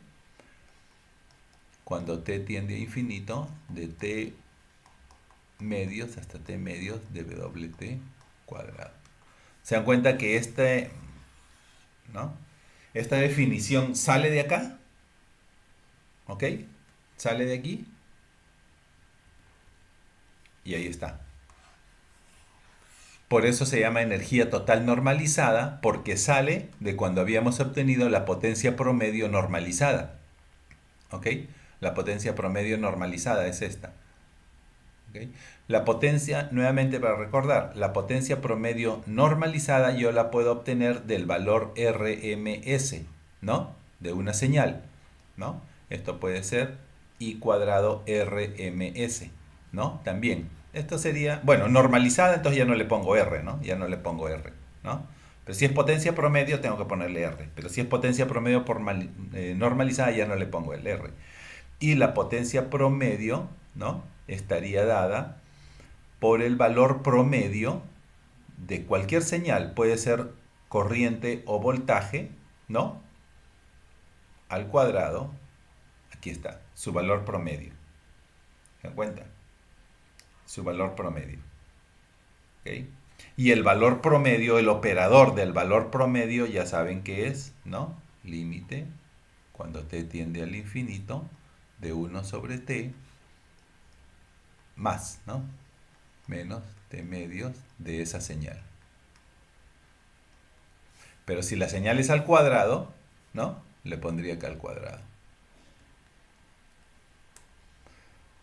cuando t tiende a infinito de t medios hasta t medios de wt cuadrado. ¿Se dan cuenta que ¿no? Esta definición sale de acá? ¿Ok? Sale de aquí. Y ahí está. Por eso se llama energía total normalizada, porque sale de cuando habíamos obtenido la potencia promedio normalizada. ¿Ok? La potencia promedio normalizada es esta. ¿Ok? La potencia, nuevamente para recordar, la potencia promedio normalizada yo la puedo obtener del valor RMS, ¿no? De una señal, ¿no? Esto puede ser I cuadrado RMS, ¿no? También. Esto sería, bueno, normalizada, entonces ya no le pongo R, ¿no? Ya no le pongo R, ¿no? Pero si es potencia promedio, tengo que ponerle R. Pero si es potencia promedio normalizada, ya no le pongo el R. Y la potencia promedio, ¿no? Estaría dada por el valor promedio de cualquier señal. Puede ser corriente o voltaje, ¿no? Al cuadrado. Aquí está, su valor promedio. ¿Se dan cuenta? Su valor promedio. ¿Ok? Y el valor promedio, el operador del valor promedio, ya saben qué es, ¿no? Límite, cuando t tiende al infinito, de 1 sobre t, más, ¿no? Menos t medios de esa señal. Pero si la señal es al cuadrado, ¿no? Le pondría acá al cuadrado.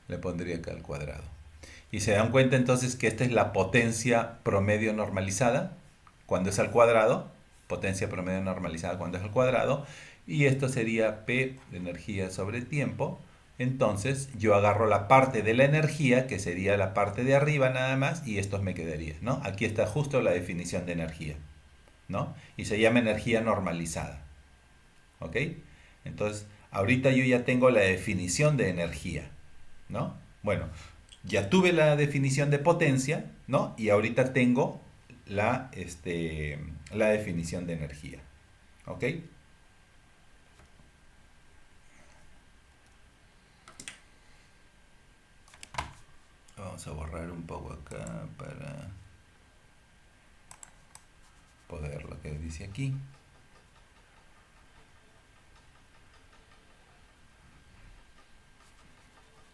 Le pondría acá al cuadrado. Y se dan cuenta entonces que esta es la potencia promedio normalizada cuando es al cuadrado. Potencia promedio normalizada cuando es al cuadrado. Y esto sería P de energía sobre tiempo Entonces yo agarro la parte de la energía, que sería la parte de arriba nada más, y esto me quedaría, ¿no? Aquí está justo la definición de energía, ¿no? Y se llama energía normalizada, ¿ok? Entonces, ahorita yo ya tengo la definición de energía, ¿no? Bueno, ya tuve la definición de potencia, ¿no? Y ahorita tengo la definición de energía, ¿ok? Vamos a borrar un poco acá para poder lo que dice aquí.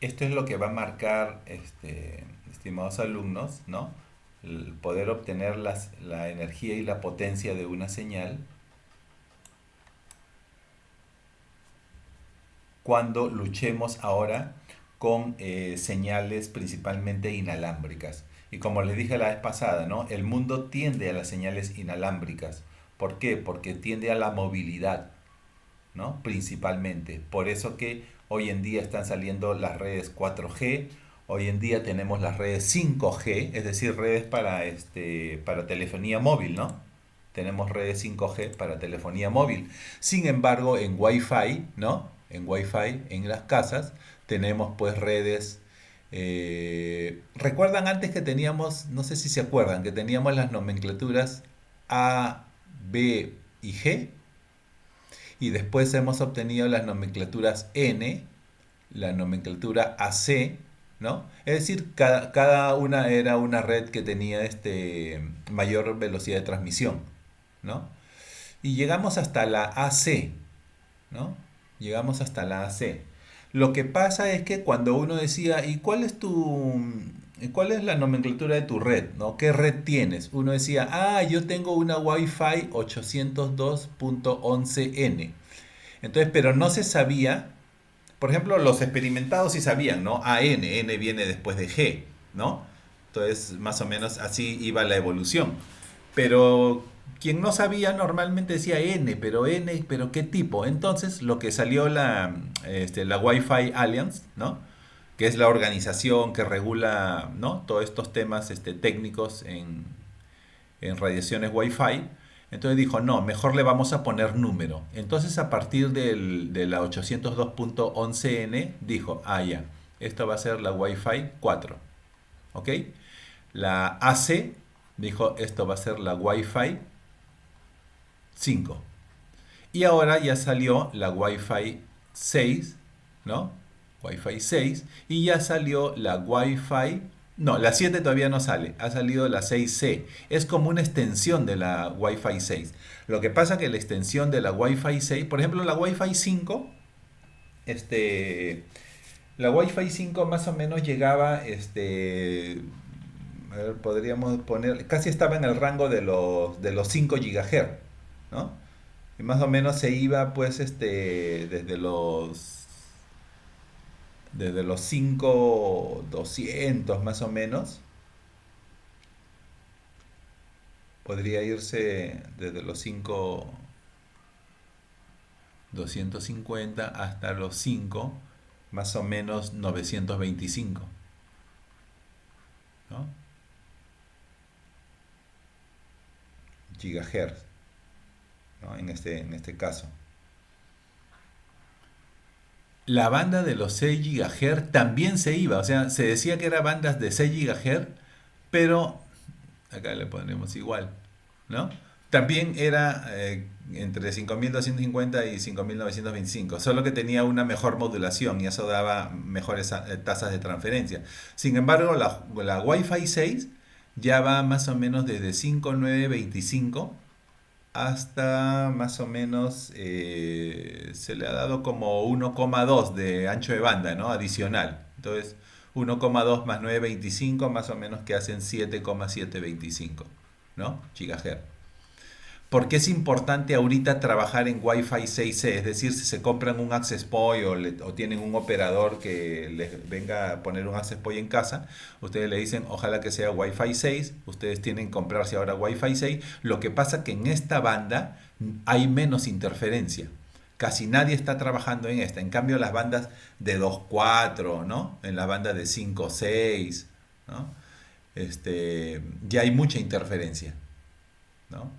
Esto es lo que va a marcar, estimados alumnos, ¿no? El poder obtener la energía y la potencia de una señal cuando luchemos ahora con señales principalmente inalámbricas. Y como les dije la vez pasada, ¿no? El mundo tiende a las señales inalámbricas. ¿Por qué? Porque tiende a la movilidad, ¿no? Principalmente. Por eso que hoy en día están saliendo las redes 4G, hoy en día tenemos las redes 5G, es decir, redes para telefonía móvil, ¿no? Tenemos redes 5G para telefonía móvil. Sin embargo, en Wi-Fi, ¿no? En Wi-Fi, en las casas, tenemos pues redes. ¿Recuerdan antes que teníamos, no sé si se acuerdan, que teníamos las nomenclaturas A, B y G? Y después hemos obtenido las nomenclaturas N, la nomenclatura AC, ¿no? Es decir, cada una era una red que tenía mayor velocidad de transmisión, ¿no? Y llegamos hasta la AC, ¿no? Llegamos hasta la AC. Lo que pasa es que cuando uno decía, ¿y cuál es la nomenclatura de tu red? ¿No? ¿Qué red tienes? Uno decía, yo tengo una Wi-Fi 802.11n. Entonces, pero no se sabía, por ejemplo, los experimentados sí sabían, ¿no? N viene después de G, ¿no? Entonces, más o menos así iba la evolución. Pero quien no sabía normalmente decía N, pero ¿qué tipo? Entonces, lo que salió la Wi-Fi Alliance, ¿no? Que es la organización que regula, ¿no? Todos estos temas técnicos en radiaciones Wi-Fi. Entonces dijo, no, mejor le vamos a poner número. Entonces a partir de la 802.11n dijo, ya, esto va a ser la Wi-Fi 4. ¿Ok? La AC dijo, esto va a ser la Wi-Fi 5. Y ahora ya salió la Wi-Fi 6, ¿no? Wi-Fi 6. Y ya salió la Wi-Fi. No, la 7 todavía no sale. Ha salido la 6C. Es como una extensión de la Wi-Fi 6. Lo que pasa que la extensión de la Wi-Fi 6, por ejemplo, la Wi-Fi 5, la Wi-Fi 5 más o menos llegaba, a ver, podríamos poner, casi estaba en el rango de los 5 GHz, ¿no? Y más o menos se iba pues desde los 5200 más o menos, podría irse desde los 5250 hasta los 5 más o menos 925, ¿no? Gigahertz, ¿no? En este caso. La banda de los 6 GHz también se iba, o sea, se decía que eran bandas de 6 GHz, pero acá le ponemos igual, ¿no? También era entre 5250 y 5925, solo que tenía una mejor modulación y eso daba mejores tasas de transferencia. Sin embargo, la Wi-Fi 6 ya va más o menos desde 5925 hasta más o menos se le ha dado como 1,2 de ancho de banda, ¿no? Adicional. Entonces, 1,2 más 925 más o menos que hacen 7,725, ¿no? Gigahertz. ¿Por qué es importante ahorita trabajar en Wi-Fi 6E? Es decir, si se compran un access point o tienen un operador que les venga a poner un access point en casa, ustedes le dicen, ojalá que sea Wi-Fi 6, ustedes tienen que comprarse ahora Wi-Fi 6. Lo que pasa que en esta banda hay menos interferencia. Casi nadie está trabajando en esta. En cambio, las bandas de 2,4, ¿no? En las bandas de 5,6, ¿no? Ya hay mucha interferencia, ¿no?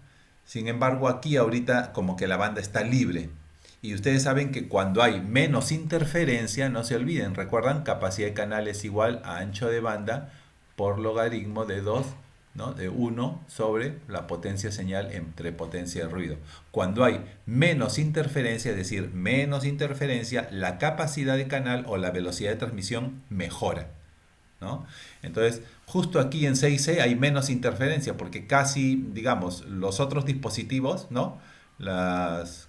Sin embargo, aquí ahorita como que la banda está libre. Y ustedes saben que cuando hay menos interferencia, no se olviden, recuerdan, capacidad de canal es igual a ancho de banda por logaritmo de 2, ¿no? De 1 sobre la potencia señal entre potencia y ruido. Cuando hay menos interferencia, es decir, menos interferencia, la capacidad de canal o la velocidad de transmisión mejora, ¿no? Entonces, justo aquí en 6C hay menos interferencia porque casi, digamos, los otros dispositivos, ¿no?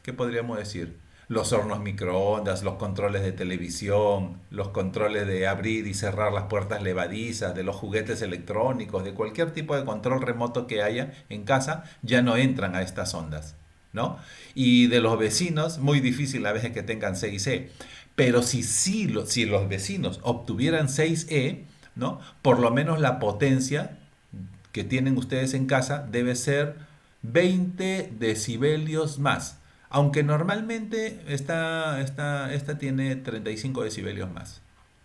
¿Qué podríamos decir? Los hornos microondas, los controles de televisión, los controles de abrir y cerrar las puertas levadizas, de los juguetes electrónicos, de cualquier tipo de control remoto que haya en casa, ya no entran a estas ondas, ¿no? Y de los vecinos, muy difícil a veces que tengan 6E. Pero si los vecinos obtuvieran 6E, ¿no? Por lo menos la potencia que tienen ustedes en casa debe ser 20 decibelios más. Aunque normalmente esta tiene 35 decibelios más,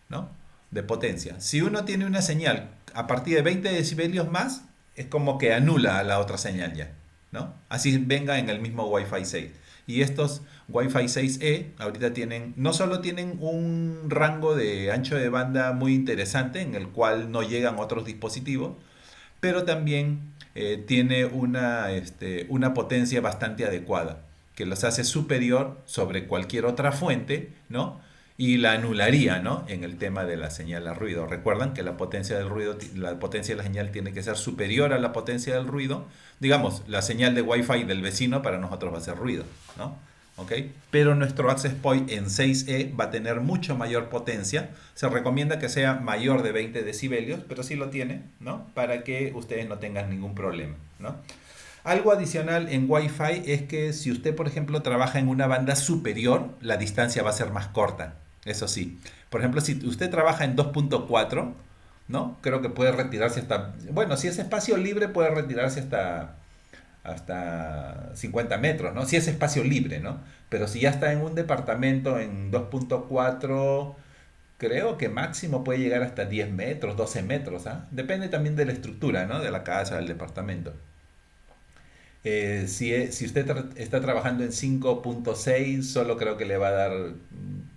¿no? De potencia. Si uno tiene una señal a partir de 20 decibelios más, es como que anula a la otra señal ya, ¿no? Así venga en el mismo Wi-Fi 6. Y estos Wi-Fi 6E ahorita no solo tienen un rango de ancho de banda muy interesante en el cual no llegan otros dispositivos, pero también tiene una potencia bastante adecuada, que los hace superior sobre cualquier otra fuente, ¿no? Y la anularía, ¿no? En el tema de la señal a ruido. Recuerdan que la potencia del ruido, la potencia de la señal tiene que ser superior a la potencia del ruido. Digamos, la señal de Wi-Fi del vecino para nosotros va a ser ruido, ¿no? ¿Ok? Pero nuestro access point en 6E va a tener mucho mayor potencia. Se recomienda que sea mayor de 20 decibelios, pero sí lo tiene, ¿no? Para que ustedes no tengan ningún problema, ¿no? Algo adicional en Wi-Fi es que si usted, por ejemplo, trabaja en una banda superior, la distancia va a ser más corta. Eso sí. Por ejemplo, si usted trabaja en 2,4, ¿no? Creo que puede retirarse hasta... Bueno, si es espacio libre, puede retirarse hasta 50 metros, ¿no? Si es espacio libre, ¿no? Pero si ya está en un departamento en 2,4, creo que máximo puede llegar hasta 10 metros, 12 metros, ¿ah? Depende también de la estructura, ¿no? De la casa, del departamento. Si usted está trabajando en 5,6, solo creo que le va a dar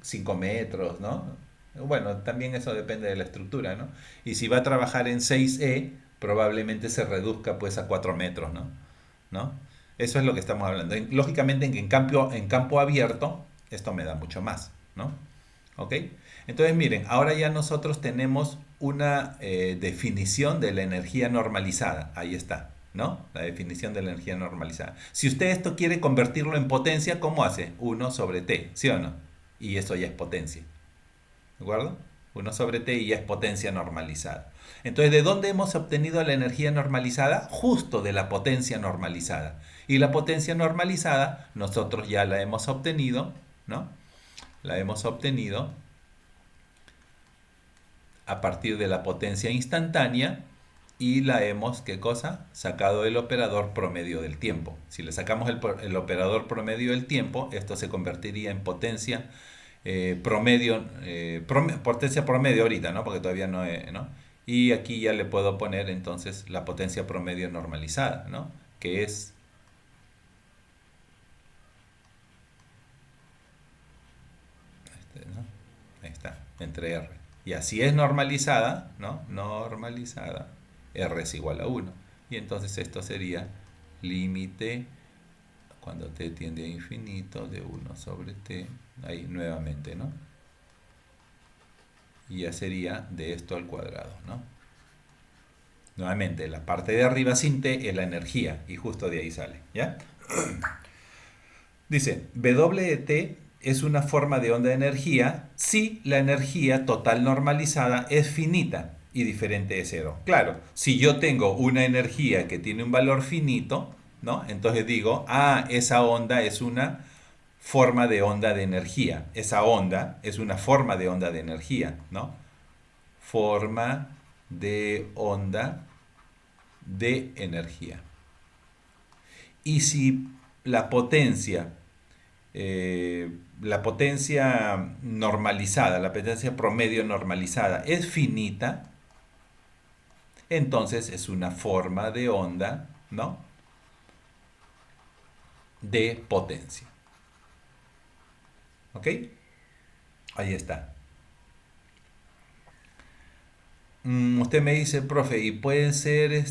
5 metros, ¿no? Bueno, también eso depende de la estructura, ¿no? Y si va a trabajar en 6E, probablemente se reduzca pues a 4 metros, ¿no? ¿No? Eso es lo que estamos hablando. Lógicamente en campo abierto, esto me da mucho más, ¿no? ¿Ok? Entonces miren, ahora ya nosotros tenemos una definición de la energía normalizada. Ahí está, ¿no? La definición de la energía normalizada. Si usted esto quiere convertirlo en potencia, ¿cómo hace? 1 sobre T, ¿sí o no? Y eso ya es potencia. ¿De acuerdo? 1 sobre T y ya es potencia normalizada. Entonces, ¿de dónde hemos obtenido la energía normalizada? Justo de la potencia normalizada. Y la potencia normalizada, nosotros ya la hemos obtenido, ¿no? La hemos obtenido a partir de la potencia instantánea y la hemos, ¿qué cosa? Sacado el operador promedio del tiempo. Si le sacamos el operador promedio del tiempo, esto se convertiría en potencia promedio, potencia promedio ahorita, ¿no? Porque todavía no, ¿no? Y aquí ya le puedo poner entonces la potencia promedio normalizada, ¿no? Que es, ¿no? Ahí está, entre R. Y así es normalizada, ¿no? Normalizada, R es igual a 1. Y entonces esto sería límite cuando t tiende a infinito de 1 sobre t, ahí nuevamente, ¿no? Y ya sería de esto al cuadrado, ¿no? Nuevamente, la parte de arriba sin t es la energía y justo de ahí sale, ¿ya? Dice, W de t es una forma de onda de energía si la energía total normalizada es finita y diferente de cero. Claro, si yo tengo una energía que tiene un valor finito, ¿no? Entonces digo, esa onda es una forma de onda de energía. Esa onda es una forma de onda de energía, ¿no? Forma de onda de energía. Y si la potencia la potencia normalizada, la potencia promedio normalizada es finita, entonces es una forma de onda, ¿no? De potencia. ¿Ok? Ahí está. Usted me dice, profe, ¿y puede ser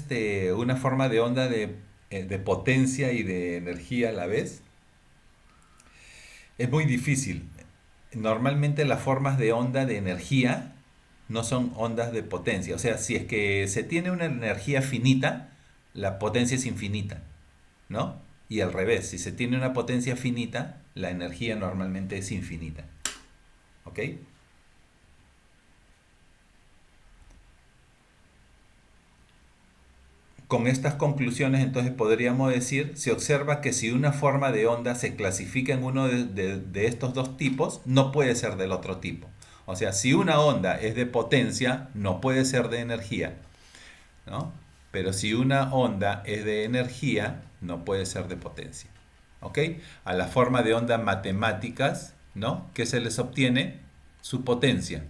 una forma de onda de potencia y de energía a la vez? Es muy difícil. Normalmente las formas de onda de energía no son ondas de potencia. O sea, si es que se tiene una energía finita, la potencia es infinita, ¿no? Y al revés, si se tiene una potencia finita, la energía normalmente es infinita. ¿Ok? Con estas conclusiones entonces podríamos decir, se observa que si una forma de onda se clasifica en uno de estos dos tipos, no puede ser del otro tipo. O sea, si una onda es de potencia, no puede ser de energía, ¿no? Pero si una onda es de energía, no puede ser de potencia. ¿Ok? A la forma de onda matemáticas, ¿no? ¿Qué se les obtiene? Su potencia.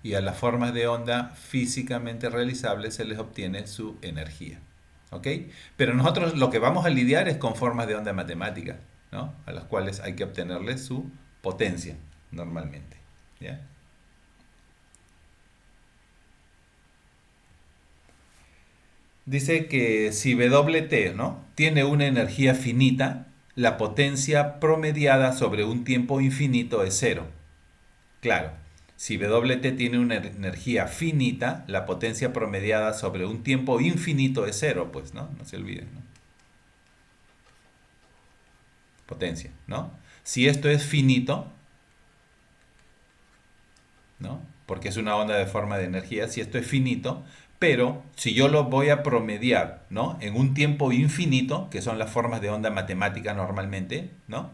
Y a las formas de onda físicamente realizables se les obtiene su energía. ¿Ok? Pero nosotros lo que vamos a lidiar es con formas de onda matemáticas, ¿no? A las cuales hay que obtenerle su potencia normalmente. ¿Ya? Dice que si WT, ¿no? Tiene una energía finita, la potencia promediada sobre un tiempo infinito es cero. Claro, si WT tiene una energía finita, la potencia promediada sobre un tiempo infinito es cero, pues, ¿no? No se olviden, ¿no? Potencia, ¿no? Si esto es finito, ¿no? Porque es una onda de forma de energía, si esto es finito, pero si yo lo voy a promediar, ¿no? En un tiempo infinito, que son las formas de onda matemática normalmente, ¿no?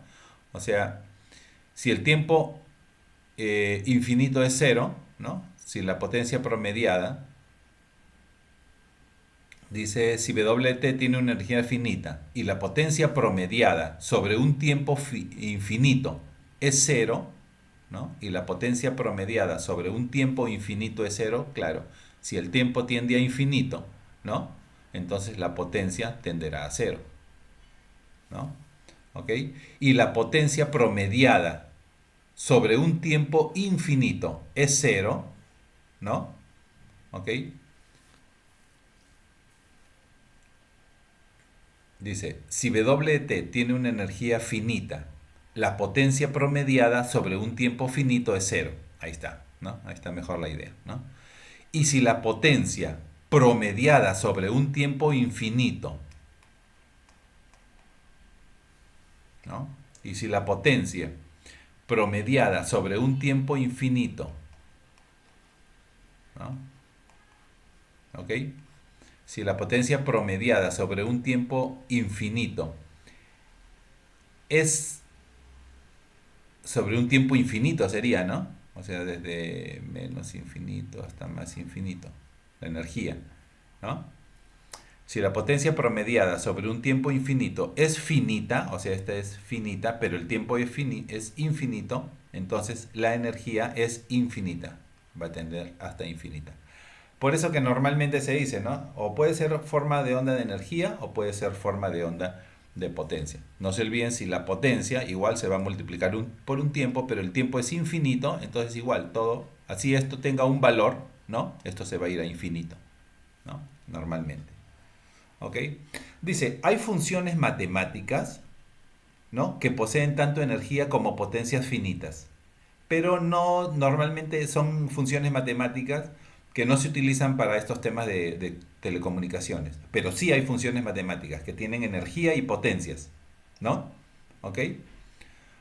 O sea, si el tiempo infinito es cero, ¿no? Si la potencia promediada, dice, si WT tiene una energía finita y la potencia promediada sobre un tiempo infinito es cero, ¿no? Y la potencia promediada sobre un tiempo infinito es cero, claro, si el tiempo tiende a infinito, ¿no? Entonces la potencia tenderá a cero, ¿no? ¿Ok? Y la potencia promediada sobre un tiempo infinito es cero, ¿no? ¿Ok? Dice, si WT tiene una energía finita, la potencia promediada sobre un tiempo finito es cero. Ahí está, ¿no? Ahí está mejor la idea, ¿no? Y si la potencia promediada sobre un tiempo infinito, ¿no? Y si la potencia promediada sobre un tiempo infinito, ¿no? ¿Ok? Si la potencia promediada sobre un tiempo infinito es sobre un tiempo infinito sería, ¿no? O sea, desde menos infinito hasta más infinito, la energía, ¿no? Si la potencia promediada sobre un tiempo infinito es finita, o sea, esta es finita, pero el tiempo es infinito, entonces la energía es infinita, va a tender hasta infinita. Por eso que normalmente se dice, ¿no? O puede ser forma de onda de energía o puede ser forma de onda de potencia. No se olviden si la potencia igual se va a multiplicar por un tiempo, pero el tiempo es infinito, entonces igual todo, así esto tenga un valor, ¿no? Esto se va a ir a infinito, ¿no? Normalmente. ¿Ok? Dice, hay funciones matemáticas, ¿no? Que poseen tanto energía como potencias finitas, pero no normalmente son funciones matemáticas que no se utilizan para estos temas de telecomunicaciones, pero sí hay funciones matemáticas que tienen energía y potencias, ¿no? ¿Ok?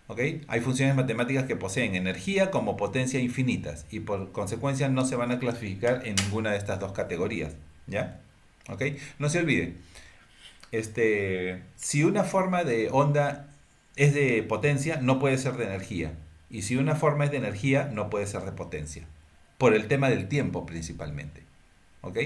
¿Ok? Hay funciones matemáticas que poseen energía como potencia infinitas y por consecuencia no se van a clasificar en ninguna de estas dos categorías, ¿ya? ¿Ok? No se olvide, si una forma de onda es de potencia, no puede ser de energía. Y si una forma es de energía, no puede ser de potencia. Por el tema del tiempo principalmente. ¿Ok?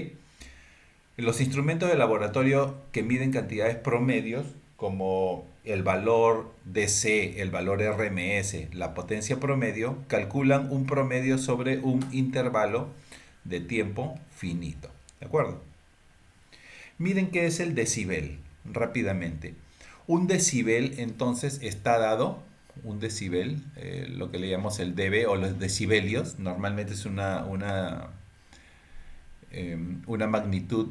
Los instrumentos de laboratorio que miden cantidades promedios como el valor DC, el valor RMS, la potencia promedio, calculan un promedio sobre un intervalo de tiempo finito. ¿De acuerdo? Miren qué es el decibel, rápidamente. Un decibel entonces está dado, un decibel, lo que le llamamos el dB o los decibelios, normalmente es una magnitud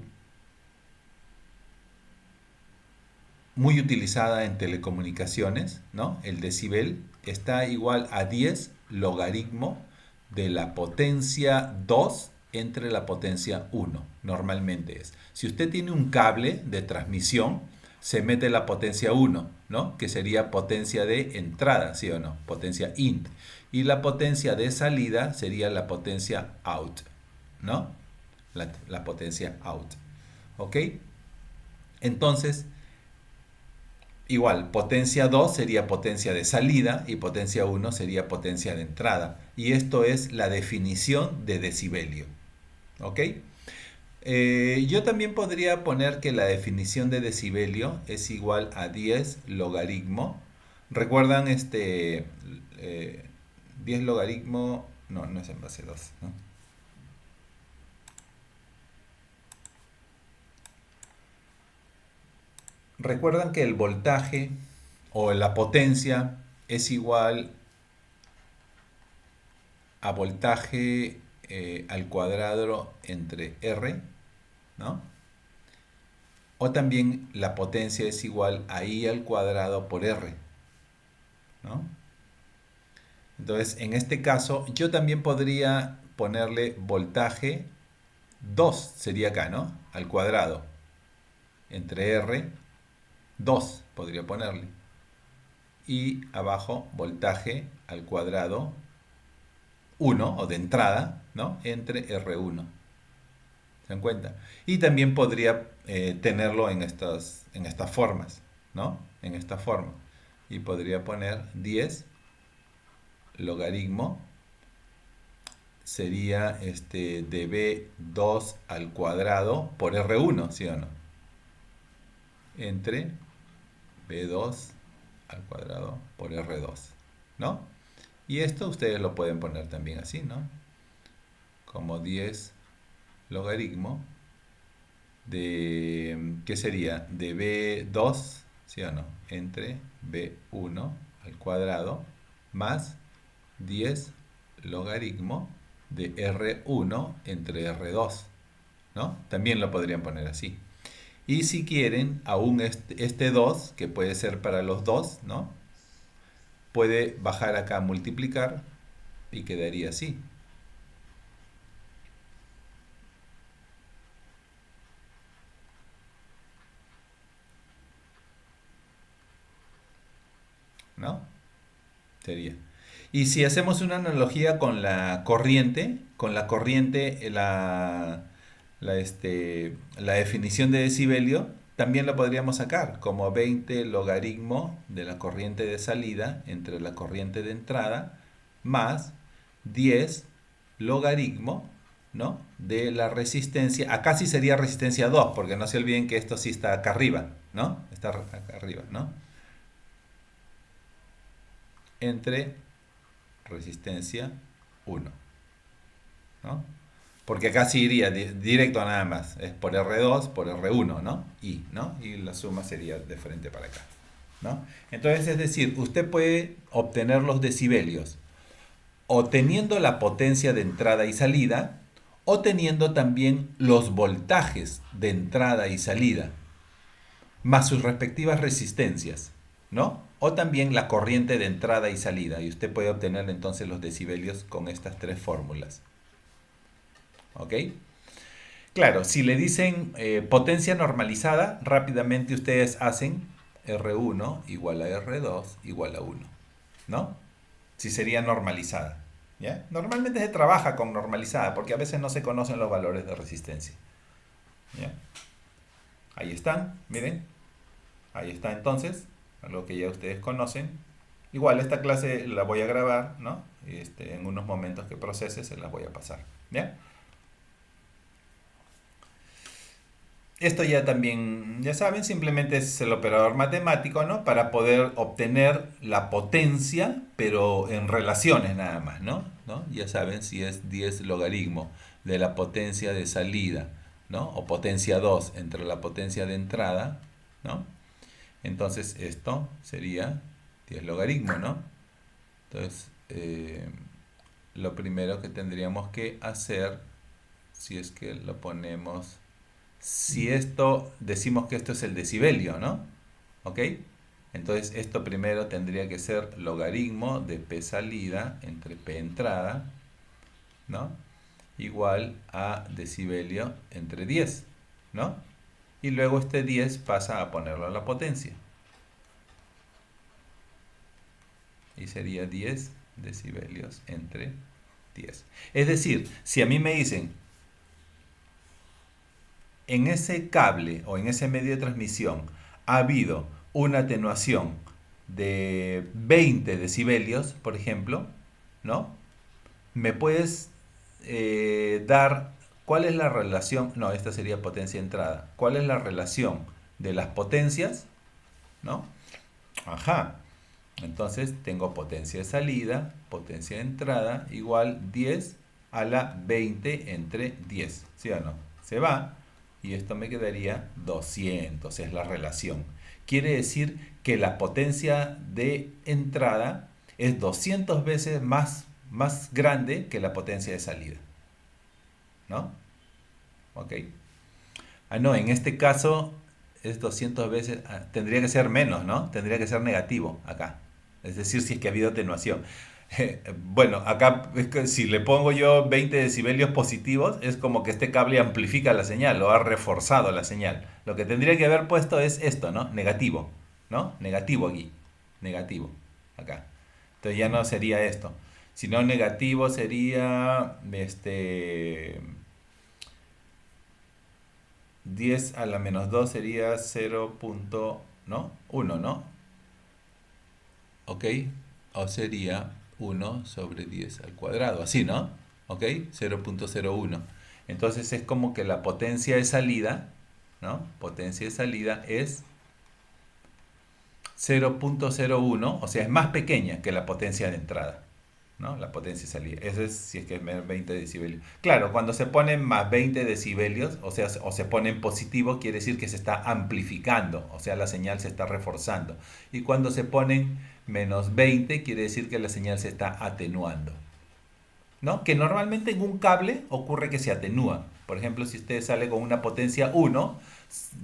muy utilizada en telecomunicaciones, ¿no? El decibel está igual a 10 logaritmo de la potencia 2 entre la potencia 1, normalmente es. Si usted tiene un cable de transmisión, se mete la potencia 1, ¿no? Que sería potencia de entrada, ¿sí o no? Potencia int. Y la potencia de salida sería la potencia out, ¿no? La potencia out, ¿ok? Entonces, igual, potencia 2 sería potencia de salida y potencia 1 sería potencia de entrada. Y esto es la definición de decibelio. ¿Ok? Yo también podría poner que la definición de decibelio es igual a 10 logaritmo. ¿Recuerdan 10 logaritmo? No, no es en base 2, ¿no? Recuerdan que el voltaje o la potencia es igual a voltaje al cuadrado entre R, ¿no? O también la potencia es igual a I al cuadrado por R, ¿no? Entonces, en este caso, yo también podría ponerle voltaje 2, sería acá, ¿no? Al cuadrado, entre R, 2 podría ponerle. Y abajo, voltaje al cuadrado 1, o de entrada, ¿no? Entre R1. ¿Se dan cuenta? Y también podría tenerlo en estas formas, ¿no? En esta forma. Y podría poner 10 logaritmo sería de B2 al cuadrado por R1, ¿sí o no? Entre B2 al cuadrado por R2, ¿no? Y esto ustedes lo pueden poner también así, ¿no? Como 10 logaritmo de, ¿qué sería? De B2, ¿sí o no? Entre B1 al cuadrado más 10 logaritmo de R1 entre R2, ¿no? También lo podrían poner así. Y si quieren, aún este 2, que puede ser para los dos, ¿no? Puede bajar acá a multiplicar y quedaría así. ¿No? Sería. Y si hacemos una analogía con la corriente, la definición de decibelio, también lo podríamos sacar como 20 logaritmo de la corriente de salida entre la corriente de entrada más 10 logaritmo, ¿no? De la resistencia. Acá sí sería resistencia 2 porque no se olviden que esto sí está acá arriba, ¿no? Está acá arriba, ¿no? Entre resistencia 1, ¿no? Porque acá sí iría directo a nada más, es por R2, por R1, ¿no? ¿no? Y la suma sería de frente para acá, ¿no? Entonces, es decir, usted puede obtener los decibelios o teniendo la potencia de entrada y salida, o teniendo también los voltajes de entrada y salida, más sus respectivas resistencias, ¿no? O también la corriente de entrada y salida. Y usted puede obtener entonces los decibelios con estas tres fórmulas. ¿Ok? Claro, si le dicen potencia normalizada, rápidamente ustedes hacen R1 igual a R2 igual a 1, ¿no? Si sería normalizada. ¿Ya? Normalmente se trabaja con normalizada porque a veces no se conocen los valores de resistencia. ¿Ya? Ahí están, miren. Ahí está entonces, algo que ya ustedes conocen. Igual esta clase la voy a grabar, ¿no? En unos momentos que procese se las voy a pasar. ¿Ya? Esto ya también, ya saben, simplemente es el operador matemático, ¿no? Para poder obtener la potencia, pero en relaciones nada más, ¿no? ¿No? Ya saben si es 10 logaritmo de la potencia de salida, ¿no? O potencia 2 entre la potencia de entrada, ¿no? Entonces esto sería 10 logaritmo, ¿no? Entonces, lo primero que tendríamos que hacer, si es que lo ponemos, si esto, decimos que esto es el decibelio, ¿no? ¿Ok? Entonces esto primero tendría que ser logaritmo de P salida entre P entrada, ¿no? Igual a decibelio entre 10, ¿no? Y luego este 10 pasa a ponerlo a la potencia. Y sería 10 decibelios entre 10. Es decir, si a mí me dicen, en ese cable o en ese medio de transmisión ha habido una atenuación de 20 decibelios, por ejemplo, ¿no? ¿Me puedes dar cuál es la relación? No, esta sería potencia entrada. ¿Cuál es la relación de las potencias? ¿No? Ajá. Entonces tengo potencia de salida, potencia de entrada, igual 10 a la 20 entre 10. ¿Sí o no? Se va y esto me quedaría 200, es la relación. Quiere decir que la potencia de entrada es 200 veces más grande que la potencia de salida. ¿No? Ok. Ah, no, en este caso es 200 veces, tendría que ser menos, ¿no? Tendría que ser negativo acá. Es decir, si es que ha habido atenuación. Bueno, acá es que si le pongo yo 20 decibelios positivos, es como que este cable amplifica la señal o ha reforzado la señal. Lo que tendría que haber puesto es esto, ¿no? Negativo, ¿no? Negativo aquí, negativo, acá. Entonces ya no sería esto. Sino negativo sería, 10 a la menos 2 sería 0. ¿No? 1, ¿no? ¿Ok? O sería 1 sobre 10 al cuadrado, así, ¿no? ¿Ok? 0.01. Entonces es como que la potencia de salida, ¿no? Potencia de salida es 0.01, o sea, es más pequeña que la potencia de entrada, ¿no? La potencia de salida. Eso es si es que es 20 decibelios. Claro, cuando se ponen más 20 decibelios, o sea, o se pone en positivo, quiere decir que se está amplificando, o sea, la señal se está reforzando. Y cuando se ponen menos 20, quiere decir que la señal se está atenuando, ¿no? Que normalmente en un cable ocurre que se atenúa. Por ejemplo, si usted sale con una potencia 1,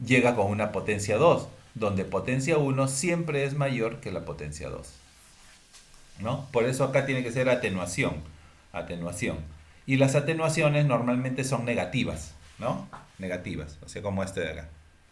llega con una potencia 2, donde potencia 1 siempre es mayor que la potencia 2. ¿No? Por eso acá tiene que ser atenuación, atenuación. Y las atenuaciones normalmente son negativas, ¿no? Negativas, o sea, como este de acá,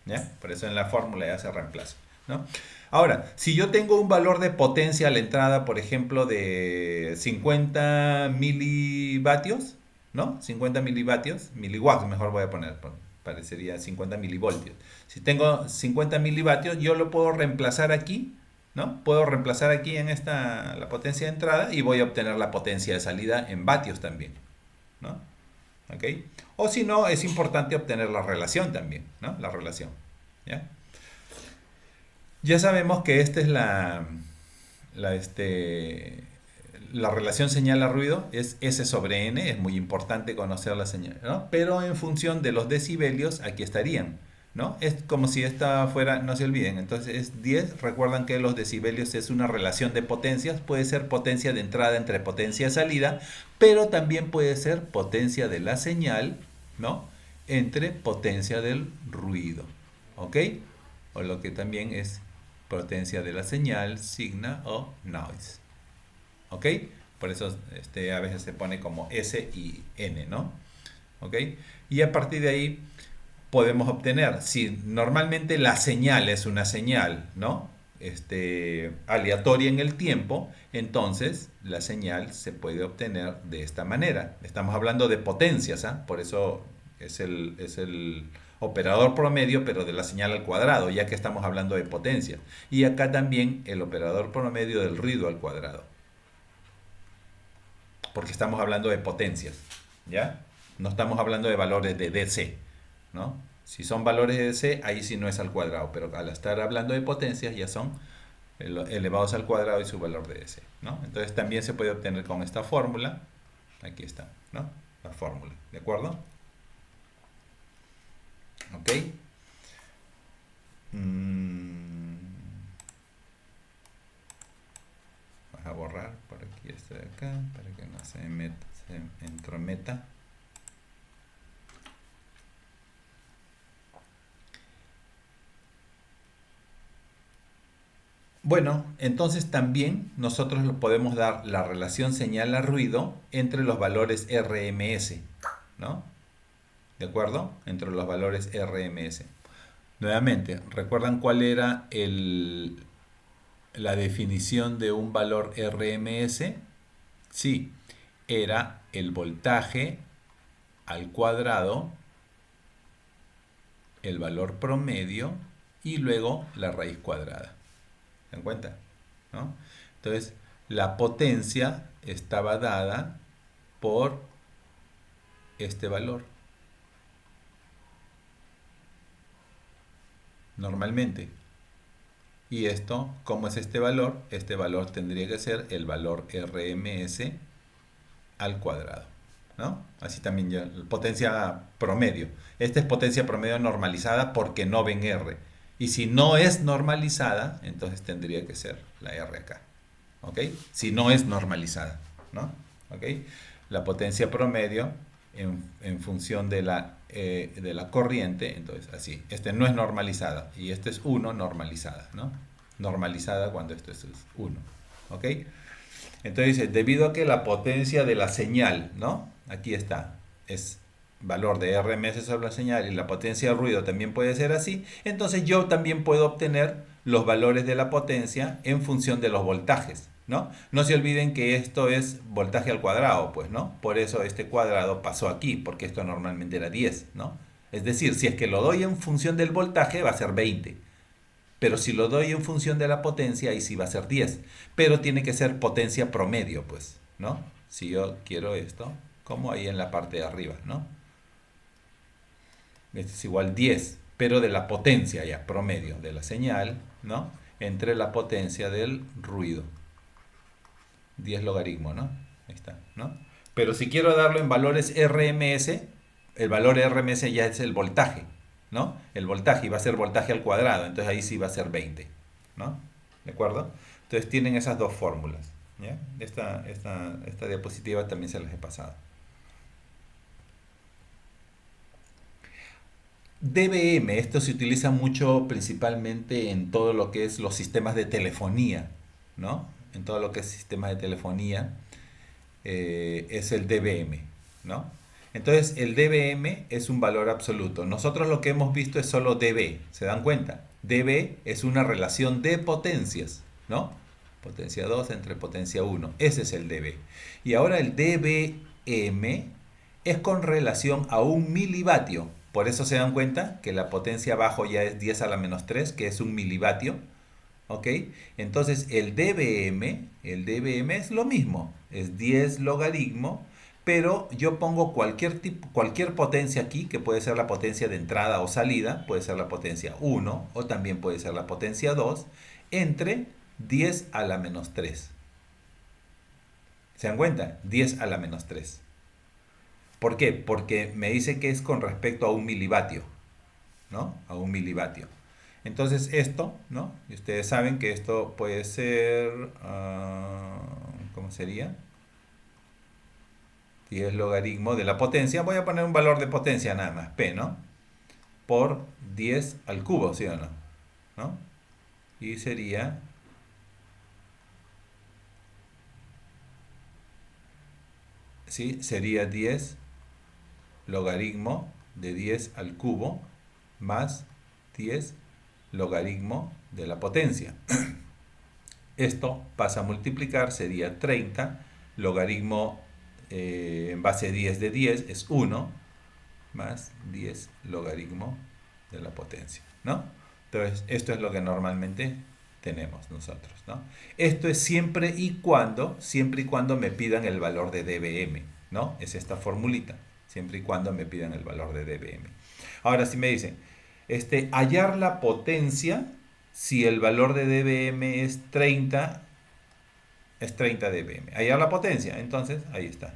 ¿ya? Por eso en la fórmula ya se reemplaza, ¿no? Ahora, si yo tengo un valor de potencia a la entrada, por ejemplo, de 50 milivatios, ¿no? 50 milivatios, miliwatts mejor voy a poner, parecería 50 milivoltios. Si tengo 50 milivatios, yo lo puedo reemplazar aquí, ¿no? Puedo reemplazar aquí en esta la potencia de entrada y voy a obtener la potencia de salida en vatios también, ¿no? ¿Ok? O si no, es importante obtener la relación también, ¿no? La relación, ¿ya? Ya sabemos que esta es la, este, la relación señal a ruido, es S sobre N, es muy importante conocer la señal, ¿no? Pero en función de los decibelios, aquí estarían, ¿no? Es como si esta fuera, no se olviden, entonces es 10, recuerdan que los decibelios es una relación de potencias, puede ser potencia de entrada entre potencia de salida, pero también puede ser potencia de la señal, ¿no? Entre potencia del ruido, ¿ok? O lo que también es potencia de la señal, signa o noise, ¿ok? Por eso a veces se pone como S y N, ¿no? ¿Ok? Y a partir de ahí podemos obtener, si normalmente la señal es una señal, ¿no? Aleatoria en el tiempo, entonces la señal se puede obtener de esta manera. Estamos hablando de potencias, ¿ah? Por eso es el operador promedio, pero de la señal al cuadrado, ya que estamos hablando de potencia. Y acá también el operador promedio del ruido al cuadrado, porque estamos hablando de potencias, ¿ya? No estamos hablando de valores de DC, ¿no? Si son valores de DC, ahí sí no es al cuadrado, pero al estar hablando de potencias ya son elevados al cuadrado y su valor de DC, ¿no? Entonces también se puede obtener con esta fórmula. Aquí está, ¿no? La fórmula, ¿de acuerdo? ¿Ok? Vas a borrar por aquí este de acá para que no se entrometa. Bueno, entonces también nosotros podemos dar la relación señal a ruido entre los valores RMS, ¿no? ¿De acuerdo? Entre los valores RMS. Nuevamente, ¿recuerdan cuál era la definición de un valor RMS? Sí, era el voltaje al cuadrado, el valor promedio y luego la raíz cuadrada. ¿Se dan cuenta? ¿No? Entonces, la potencia estaba dada por este valor. Normalmente. Y esto, ¿cómo es este valor? Este valor tendría que ser el valor RMS al cuadrado, ¿no? Así también ya, potencia promedio. Esta es potencia promedio normalizada porque no ven R. Y si no es normalizada, entonces tendría que ser la R acá, ¿ok? Si no es normalizada, ¿no? ¿Ok? La potencia promedio en función de la corriente, entonces así. Este no es normalizada y este es 1 normalizada, ¿no? Normalizada cuando esto es 1, ¿ok? Entonces dice, debido a que la potencia de la señal, ¿no? Aquí está, es valor de RMS sobre la señal y la potencia de ruido también puede ser así, entonces yo también puedo obtener los valores de la potencia en función de los voltajes, ¿no? No se olviden que esto es voltaje al cuadrado, pues, ¿no? Por eso este cuadrado pasó aquí, porque esto normalmente era 10, ¿no? Es decir, si es que lo doy en función del voltaje va a ser 20. Pero si lo doy en función de la potencia, ahí sí va a ser 10. Pero tiene que ser potencia promedio, pues, ¿no? Si yo quiero esto, como ahí en la parte de arriba, ¿no? Esto es igual 10, pero de la potencia ya, promedio de la señal, ¿no? Entre la potencia del ruido. 10 logaritmo, ¿no? Ahí está, ¿no? Pero si quiero darlo en valores RMS, el valor RMS ya es el voltaje, ¿no? El voltaje, y va a ser voltaje al cuadrado, entonces ahí sí va a ser 20, ¿no? ¿De acuerdo? Entonces tienen esas dos fórmulas, ¿ya? Esta diapositiva también se las he pasado. DBM, esto se utiliza mucho principalmente en todo lo que es los sistemas de telefonía, ¿no? En todo lo que es sistemas de telefonía es el dBm, ¿no? Entonces el dBm es un valor absoluto. Nosotros lo que hemos visto es solo dB, ¿se dan cuenta? dB es una relación de potencias, ¿no? Potencia 2 entre potencia 1, ese es el dB. Y ahora el dBm es con relación a un milivatio. Por eso se dan cuenta que la potencia abajo ya es 10 a la menos 3, que es un milivatio. ¿Ok? Entonces el dBm es lo mismo, es 10 logaritmo, pero yo pongo cualquier potencia aquí, que puede ser la potencia de entrada o salida, puede ser la potencia 1 o también puede ser la potencia 2, entre 10 a la menos 3. ¿Se dan cuenta? 10 a la menos 3. ¿Por qué? Porque me dice que es con respecto a un milivatio, ¿no? A un milivatio. Entonces esto, ¿no? Y ustedes saben que esto puede ser, ¿cómo sería? 10 logaritmo de la potencia. Voy a poner un valor de potencia nada más, P, ¿no? Por 10 al cubo, ¿sí o no? ¿No? Y sería... ¿sí? Sería 10 logaritmo de 10 al cubo más 10 logaritmo de la potencia. Esto pasa a multiplicar, sería 30, logaritmo en base 10 de 10 es 1, más 10 logaritmo de la potencia, ¿no? Entonces, esto es lo que normalmente tenemos nosotros, ¿no? Esto es siempre y cuando me pidan el valor de dBm, ¿no? Es esta formulita. siempre y cuando me pidan el valor de dBm. Ahora, si me dicen, hallar la potencia, si el valor de dBm es 30 dBm. Hallar la potencia, entonces, ahí está.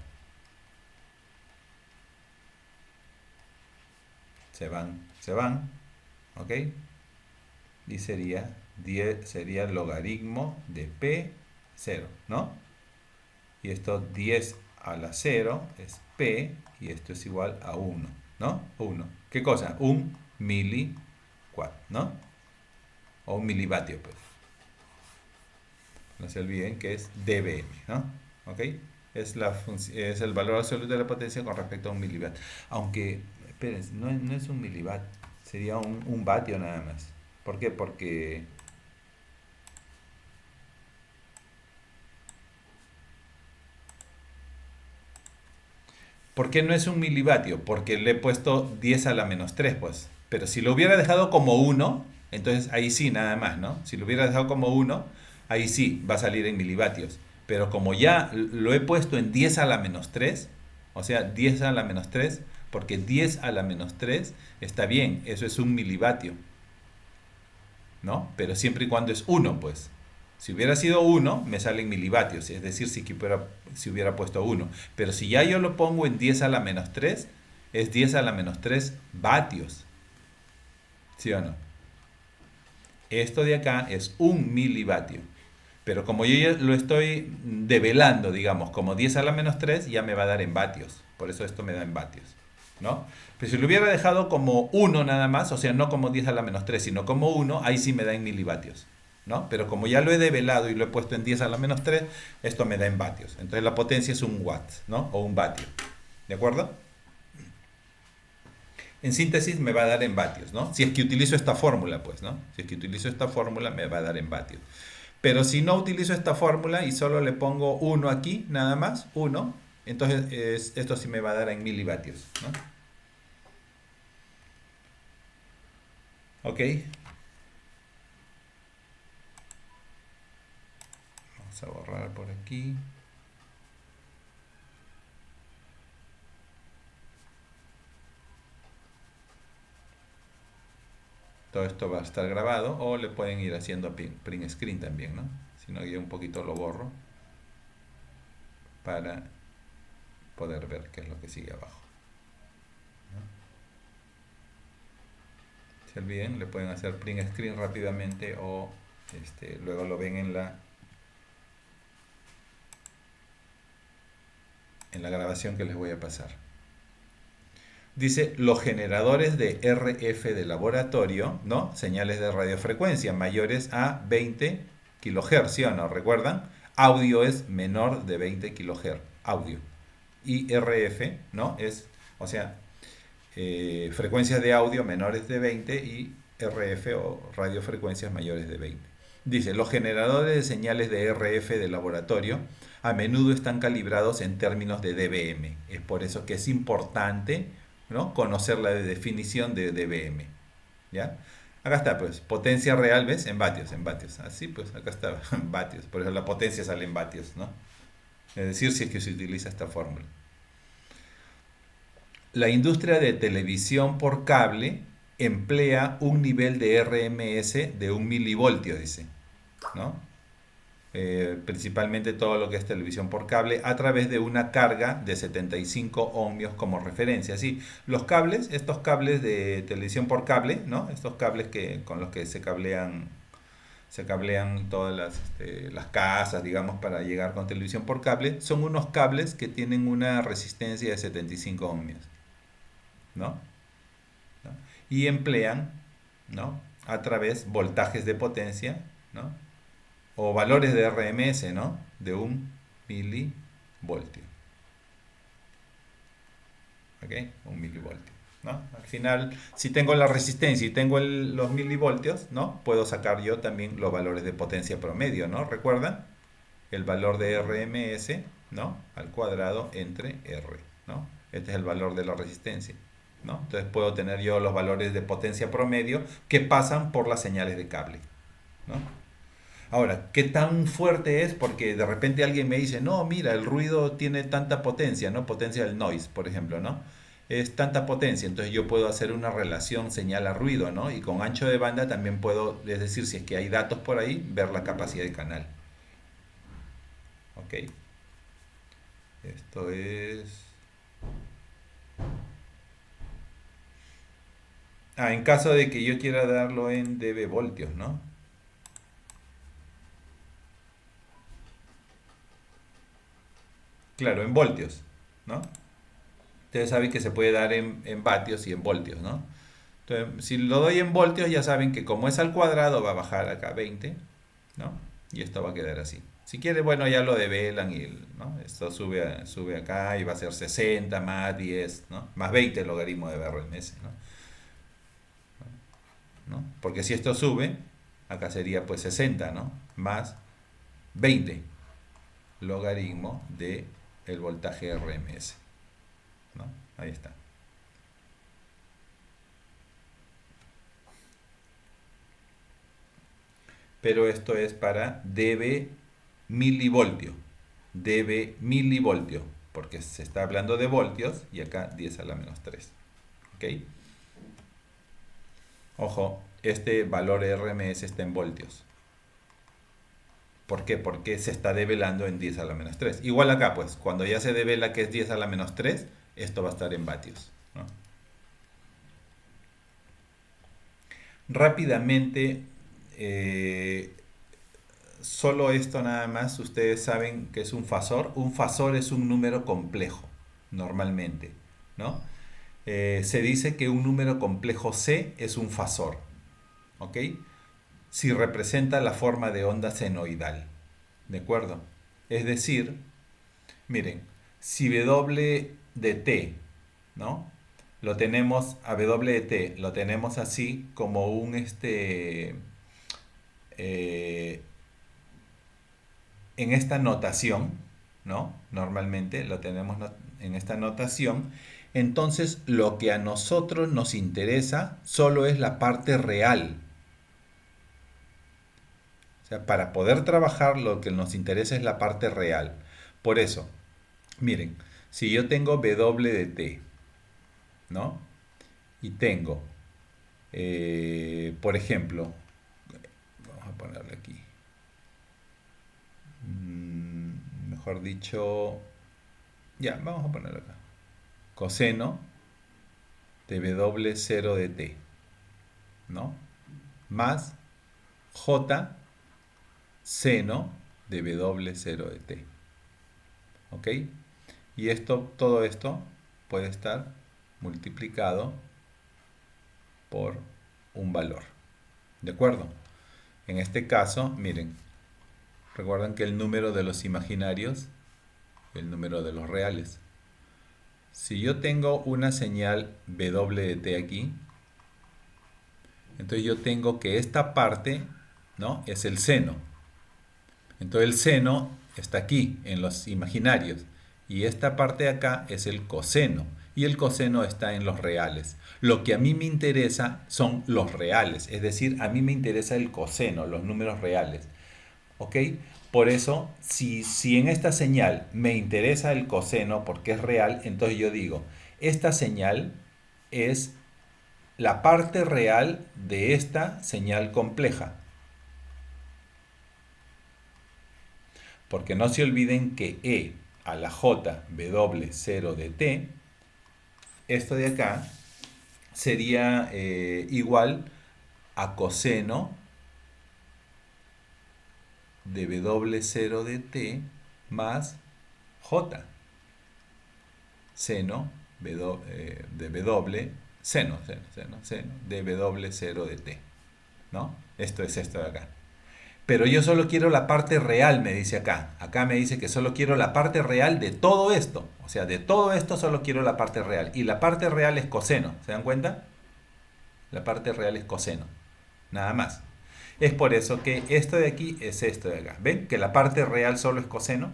Se van, ¿ok? Y sería logaritmo de P 0, ¿no? Y esto 10 a la 0 es P y esto es igual a 1, ¿no? 1. ¿Qué cosa? Un miliwatt, ¿no? O un milivatio, pues. No se olviden que es dBm, ¿no? ¿Ok? Es el valor absoluto de la potencia con respecto a un miliwatt. Aunque, espérense, no es un miliwatt, sería un vatio nada más. ¿Por qué? ¿Por qué no es un milivatio? Porque le he puesto 10 a la menos 3, pues. Pero si lo hubiera dejado como 1, entonces ahí sí, nada más, ¿no? Si lo hubiera dejado como 1, ahí sí, va a salir en milivatios. Pero como ya lo he puesto en 10 a la menos 3, o sea, 10 a la menos 3, porque 10 a la menos 3 está bien, eso es un milivatio, ¿no? Pero siempre y cuando es 1, pues. Si hubiera sido 1, me salen milivatios, es decir, si hubiera puesto 1. Pero si ya yo lo pongo en 10 a la menos 3, es 10 a la menos 3 vatios. ¿Sí o no? Esto de acá es un milivatio. Pero como yo ya lo estoy develando, digamos, como 10 a la menos 3, ya me va a dar en vatios. Por eso esto me da en vatios, ¿no? Pero si lo hubiera dejado como 1 nada más, o sea, no como 10 a la menos 3, sino como 1, ahí sí me da en milivatios, ¿no? Pero como ya lo he develado y lo he puesto en 10 a la menos 3, esto me da en vatios. Entonces la potencia es un watt, ¿no? O un vatio. ¿De acuerdo? En síntesis me va a dar en vatios, ¿no? Si es que utilizo esta fórmula, pues, ¿no? Si es que utilizo esta fórmula me va a dar en vatios. Pero si no utilizo esta fórmula y solo le pongo 1 aquí, nada más, 1, entonces esto sí me va a dar en milivatios, ¿no? ¿Ok? Vamos a borrar por aquí. Todo esto va a estar grabado o le pueden ir haciendo print screen también, ¿no? Si no, yo un poquito lo borro para poder ver qué es lo que sigue abajo. ¿No? Si olviden, le pueden hacer print screen rápidamente o luego lo ven en la grabación que les voy a pasar. Dice, los generadores de RF de laboratorio, ¿no? Señales de radiofrecuencia mayores a 20 kHz, ¿sí o no? ¿Recuerdan? Audio es menor de 20 kHz, audio. Y RF, ¿no? O sea, frecuencias de audio menores de 20 y RF o radiofrecuencias mayores de 20. Dice, los generadores de señales de RF de laboratorio a menudo están calibrados en términos de dBm. Es por eso que es importante, ¿no?, conocer la definición de dBm. ¿Ya? Acá está, pues, potencia real, ¿ves? En vatios, en vatios. Así, pues, acá está, en vatios. Por eso la potencia sale en vatios, ¿no? Es decir, si es que se utiliza esta fórmula. La industria de televisión por cable emplea un nivel de RMS de 1 milivoltio, dice, ¿no? Principalmente todo lo que es televisión por cable, a través de una carga de 75 ohmios como referencia. Sí, los cables, estos cables de televisión por cable, ¿no? Estos cables con los que se cablean todas las casas, digamos, para llegar con televisión por cable, son unos cables que tienen una resistencia de 75 ohmios, ¿no? ¿No? Y emplean, ¿no?, a través voltajes de potencia, ¿no?, o valores de RMS, ¿no?, de 1 milivoltio. ¿Ok? 1 milivoltio, ¿no? Al final, si tengo la resistencia y tengo los milivoltios, ¿no?, puedo sacar yo también los valores de potencia promedio, ¿no? ¿Recuerdan? El valor de RMS, ¿no?, al cuadrado entre R, ¿no? Este es el valor de la resistencia, ¿no? Entonces puedo tener yo los valores de potencia promedio que pasan por las señales de cable, ¿no? Ahora, ¿qué tan fuerte es? Porque de repente alguien me dice, no, mira, el ruido tiene tanta potencia, ¿no? Potencia del noise, por ejemplo, ¿no? es tanta potencia, entonces yo puedo hacer una relación señal a ruido, ¿no? Y con ancho de banda también puedo, es decir, si es que hay datos por ahí, ver la capacidad de canal. ¿Ok? Esto es... Ah, en caso de que yo quiera darlo en dB voltios, ¿no? Claro, en voltios, ¿no? Ustedes saben que se puede dar en vatios y en voltios, ¿no? Entonces, si lo doy en voltios, ya saben que como es al cuadrado, va a bajar acá 20, ¿no? Y esto va a quedar así. Si quiere, bueno, ya lo develan y, ¿no? Esto sube acá y va a ser 60 más 10, ¿no? Más 20 el logaritmo de BRMS, ¿no? Porque si esto sube, acá sería pues 60, ¿no? Más 20 logaritmo de el voltaje RMS, ¿no? Ahí está. Pero esto es para dB milivoltio. dB milivoltio, porque se está hablando de voltios y acá 10 a la menos 3. ¿Ok? Ojo, este valor RMS está en voltios. ¿Por qué? Porque se está develando en 10 a la menos 3. Igual acá, pues, cuando ya se devela que es 10 a la menos 3, esto va a estar en vatios, ¿no? Rápidamente, eh, solo esto nada más, ustedes saben que es un fasor. Un fasor es un número complejo, normalmente, ¿no? Se dice que un número complejo C es un fasor, ¿ok? Si representa la forma de onda senoidal, ¿de acuerdo? Es decir, miren, si W de t, ¿no? Lo tenemos a W de t, lo tenemos así como un eh, en esta notación, ¿no? Normalmente lo tenemos en esta notación. Entonces, lo que a nosotros nos interesa solo es la parte real. O sea, para poder trabajar lo que nos interesa es la parte real. Por eso, miren, si yo tengo W de t, ¿no? Y tengo, por ejemplo, vamos a ponerle aquí, mejor dicho, ya, vamos a ponerlo acá, coseno de W0 de t, ¿no? Más J seno de W0 de t. ¿Ok? Y esto, todo esto puede estar multiplicado por un valor. ¿De acuerdo? En este caso, miren, recuerdan que el número de los imaginarios es el número de los reales. Si yo tengo una señal W de t aquí, entonces yo tengo que esta parte, ¿no? Es el seno. Entonces el seno está aquí, en los imaginarios. Y esta parte de acá es el coseno. Y el coseno está en los reales. Lo que a mí me interesa son los reales. Es decir, a mí me interesa el coseno, los números reales. ¿Ok? Por eso, si en esta señal me interesa el coseno porque es real, entonces yo digo, esta señal es la parte real de esta señal compleja. Porque no se olviden que E a la J W0 de t, esto de acá, sería igual a coseno de W0 de t más J seno de W seno de W0 de t, ¿no? Esto es esto de acá. Pero yo solo quiero la parte real, me dice acá. Acá me dice que solo quiero la parte real de todo esto. O sea, de todo esto solo quiero la parte real. Y la parte real es coseno. ¿Se dan cuenta? La parte real es coseno. Nada más. Es por eso que esto de aquí es esto de acá. ¿Ven? Que la parte real solo es coseno.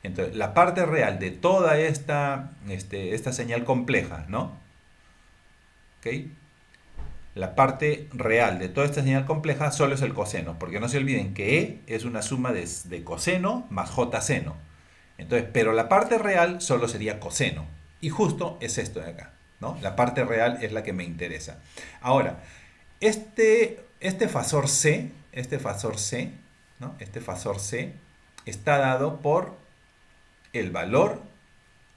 Entonces, la parte real de toda esta señal compleja, ¿no? ¿Ok? La parte real de toda esta señal compleja solo es el coseno, porque no se olviden que E es una suma de coseno más J seno. Entonces, pero la parte real solo sería coseno. Y justo es esto de acá, ¿no? La parte real es la que me interesa. Ahora, este fasor C, ¿no? Este fasor C está dado por el valor,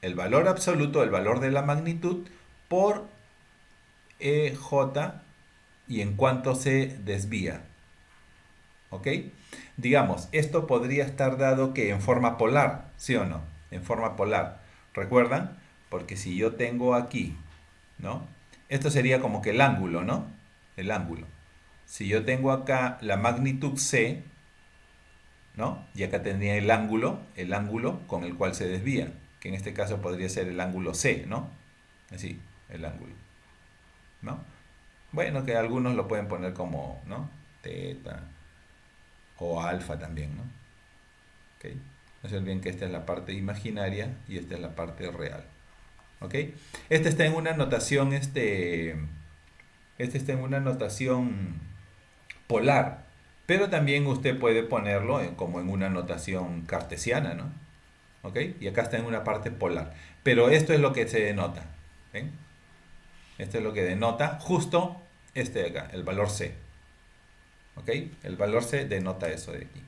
el valor absoluto, el valor de la magnitud por EJ y en cuanto se desvía. ¿Ok? Digamos, esto podría estar dado que en forma polar, ¿sí o no? En forma polar. ¿Recuerdan? Porque si yo tengo aquí, ¿no? Esto sería como que el ángulo, ¿no? El ángulo. Si yo tengo acá la magnitud C, ¿no? Y acá tendría el ángulo con el cual se desvía, que en este caso podría ser el ángulo C, ¿no? Así, el ángulo, ¿no? Bueno, que algunos lo pueden poner como, ¿no? Teta o alfa también, ¿no? ¿Ok? No se olviden que esta es la parte imaginaria y esta es la parte real. ¿Ok? Este está en una notación, este está en una notación polar, pero también usted puede ponerlo como en una notación cartesiana, ¿no? ¿Ok? Y acá está en una parte polar. Pero esto es lo que se denota. ¿Ven? Esto es lo que denota justo este de acá, el valor C. ¿Ok? El valor C denota eso de aquí.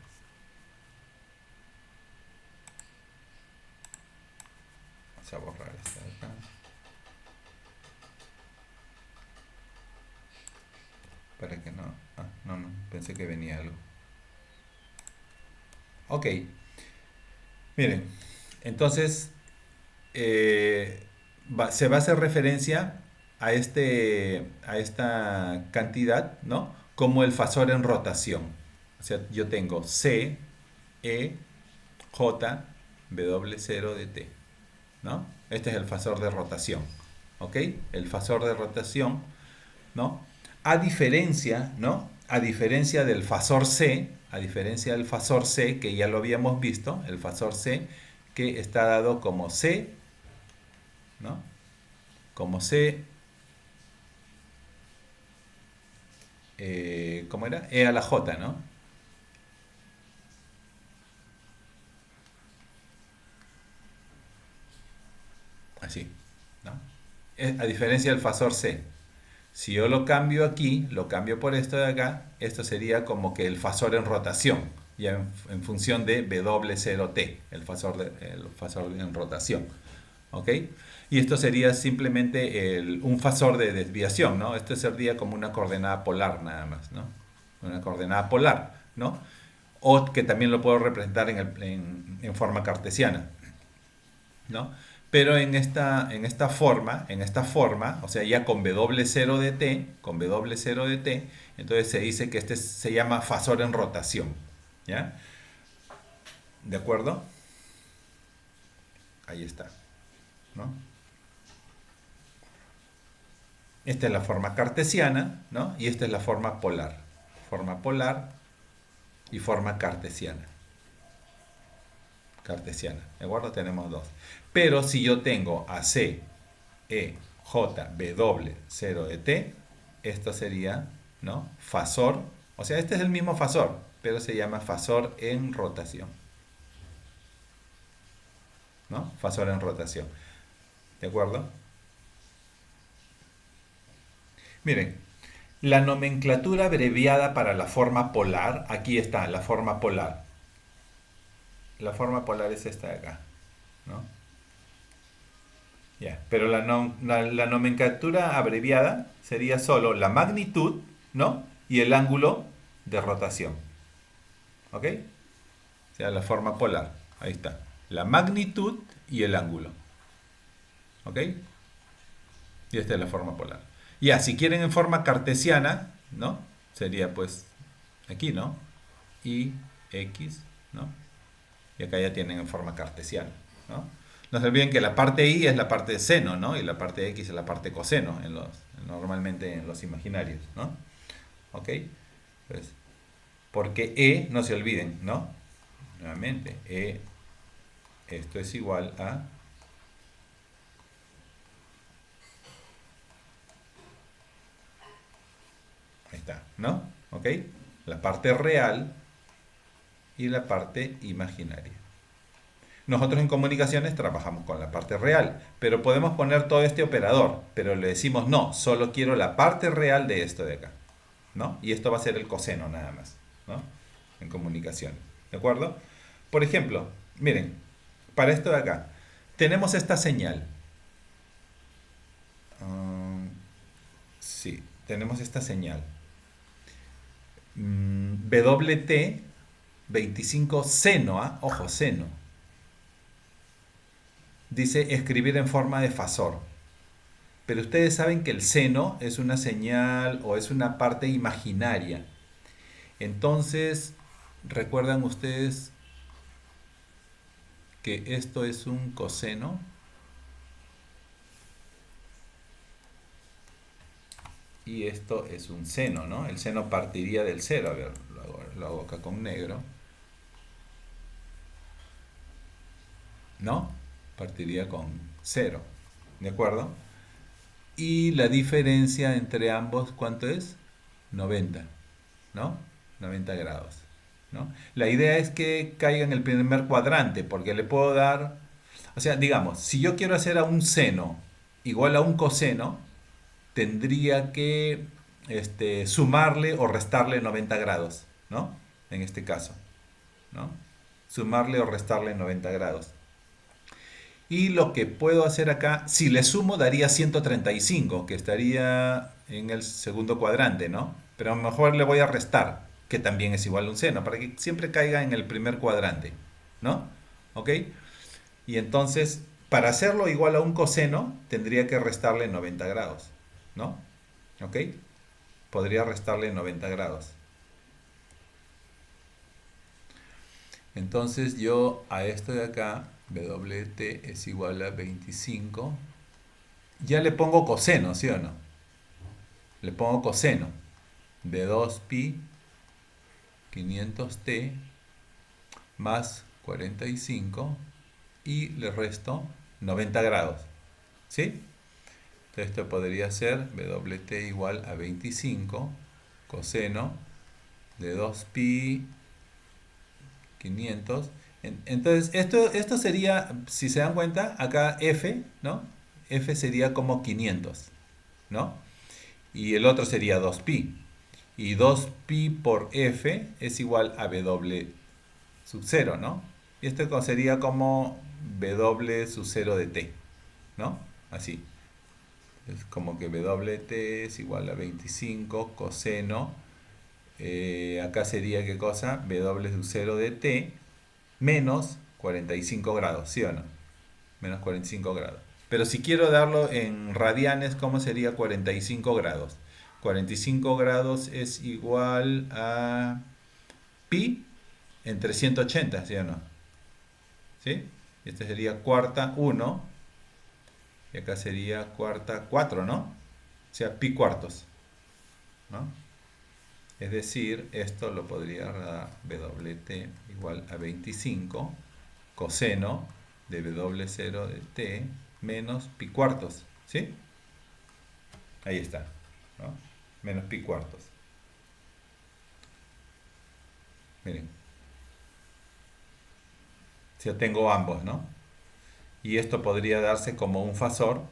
Vamos a borrar esta de acá. Para que no... Ah, no, no. Pensé que venía algo. Ok. Miren. Entonces, se va a hacer referencia a esta cantidad, ¿no? Como el fasor en rotación. O sea, yo tengo C, E, J, W0 de T, ¿no? Este es el fasor de rotación, ¿ok? El fasor de rotación, ¿no? A diferencia, ¿no? A diferencia del fasor C, a diferencia del fasor C, que ya lo habíamos visto, el fasor C, que está dado como C, ¿no? Como C, ¿cómo era? E a la J, ¿no? Así, ¿no? A diferencia del fasor C. Si yo lo cambio aquí, lo cambio por esto de acá, esto sería como que el fasor en rotación, ya en función de W0T, el fasor en rotación. ¿Ok? Y esto sería simplemente un fasor de desviación, ¿no? Esto sería como una coordenada polar nada más, ¿no? Una coordenada polar, ¿no? O que también lo puedo representar en forma cartesiana, ¿no? Pero en esta forma, o sea, ya con W0 de t, entonces se dice que este se llama fasor en rotación, ¿ya? ¿De acuerdo? Ahí está, ¿no? Esta es la forma cartesiana, ¿no? Y esta es la forma polar. Forma polar y forma cartesiana. Cartesiana, ¿de acuerdo? Tenemos dos. Pero si yo tengo a C, E, J, W, 0 de T, esto sería, ¿no? Fasor, o sea, este es el mismo fasor, pero se llama fasor en rotación, ¿no? Fasor en rotación, ¿de acuerdo? Miren, la nomenclatura abreviada para la forma polar, aquí está, la forma polar. La forma polar es esta de acá, ¿no? Ya, pero la nomenclatura abreviada sería solo la magnitud, ¿no? Y el ángulo de rotación. ¿Ok? O sea, la forma polar. Ahí está. La magnitud y el ángulo. ¿Ok? Y esta es la forma polar. Ya, si quieren en forma cartesiana, ¿no? Sería pues aquí, ¿no? Y X, ¿no? Y acá ya tienen en forma cartesiana, ¿no? No se olviden que la parte y es la parte de seno, ¿no? Y la parte x es la parte coseno, normalmente en los imaginarios, ¿no? ¿Ok? Pues, porque e, no se olviden, ¿no? Nuevamente, esto es igual a... Ahí está, ¿no? ¿Ok? La parte real y la parte imaginaria. Nosotros en comunicaciones trabajamos con la parte real, pero podemos poner todo este operador, pero le decimos no, solo quiero la parte real de esto de acá, ¿no? Y esto va a ser el coseno nada más, ¿no? En comunicación, ¿de acuerdo? Por ejemplo, miren, para esto de acá, tenemos esta señal. Ah, sí, tenemos esta señal. WT 25 seno, ¿ah? Ojo, seno. Dice escribir en forma de fasor. Pero ustedes saben que el seno es una señal o es una parte imaginaria. Entonces, ¿recuerdan ustedes que esto es un coseno? Y esto es un seno, ¿no? El seno partiría del cero. A ver, lo hago acá con negro. ¿No? Partiría con cero. ¿De acuerdo? Y la diferencia entre ambos, ¿cuánto es? 90, ¿no? 90 grados, ¿no? La idea es que caiga en el primer cuadrante, porque le puedo dar, o sea, digamos, si yo quiero hacer a un seno igual a un coseno, tendría que sumarle o restarle 90 grados, ¿no? En este caso, ¿no? Sumarle o restarle 90 grados. Y lo que puedo hacer acá, si le sumo daría 135, que estaría en el segundo cuadrante, ¿no? Pero a lo mejor le voy a restar, que también es igual a un seno, para que siempre caiga en el primer cuadrante, ¿no? ¿Ok? Y entonces, para hacerlo igual a un coseno, tendría que restarle 90 grados, ¿no? ¿Ok? Podría restarle 90 grados. Entonces yo a esto de acá, WT es igual a 25. Ya le pongo coseno, ¿sí o no? Le pongo coseno de 2pi 500t más 45 y le resto 90 grados, ¿sí? Entonces esto podría ser WT igual a 25 coseno de 2pi 500. Entonces esto sería, si se dan cuenta, acá F, ¿no? F sería como 500, ¿no? Y el otro sería 2pi. Y 2pi por F es igual a W sub 0, ¿no? Y esto sería como W sub 0 de t, ¿no? Así. Es como que WT es igual a 25 coseno. Acá sería, ¿qué cosa? W sub 0 de t menos 45 grados, ¿sí o no? Menos 45 grados. Pero si quiero darlo en radianes, ¿cómo sería 45 grados? 45 grados es igual a pi entre 180, ¿sí o no? ¿Sí? Este sería cuarta 1 y acá sería cuarta 4, ¿no? O sea, pi cuartos, ¿no? Es decir, esto lo podría dar WT igual a 25 coseno de W0 de t menos pi cuartos, ¿sí? Ahí está, ¿no? Menos pi cuartos. Miren, si yo tengo ambos, ¿no? Y esto podría darse como un fasor,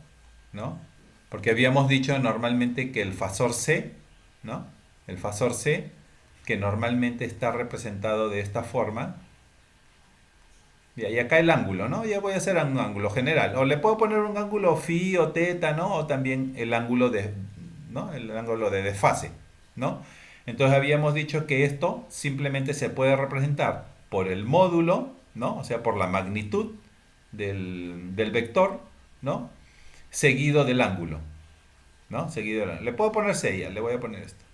¿no? Porque habíamos dicho normalmente que el fasor C, ¿no? El fasor C, que normalmente está representado de esta forma. Y acá el ángulo, ¿no? Ya voy a hacer un ángulo general. O le puedo poner un ángulo phi o teta, ¿no? O también el ángulo de, ¿no? El ángulo de desfase, ¿no? Entonces habíamos dicho que esto simplemente se puede representar por el módulo, ¿no? O sea, por la magnitud del vector, ¿no? Seguido del ángulo, ¿no? Seguido del ángulo. Le puedo poner 6, le voy a poner esto.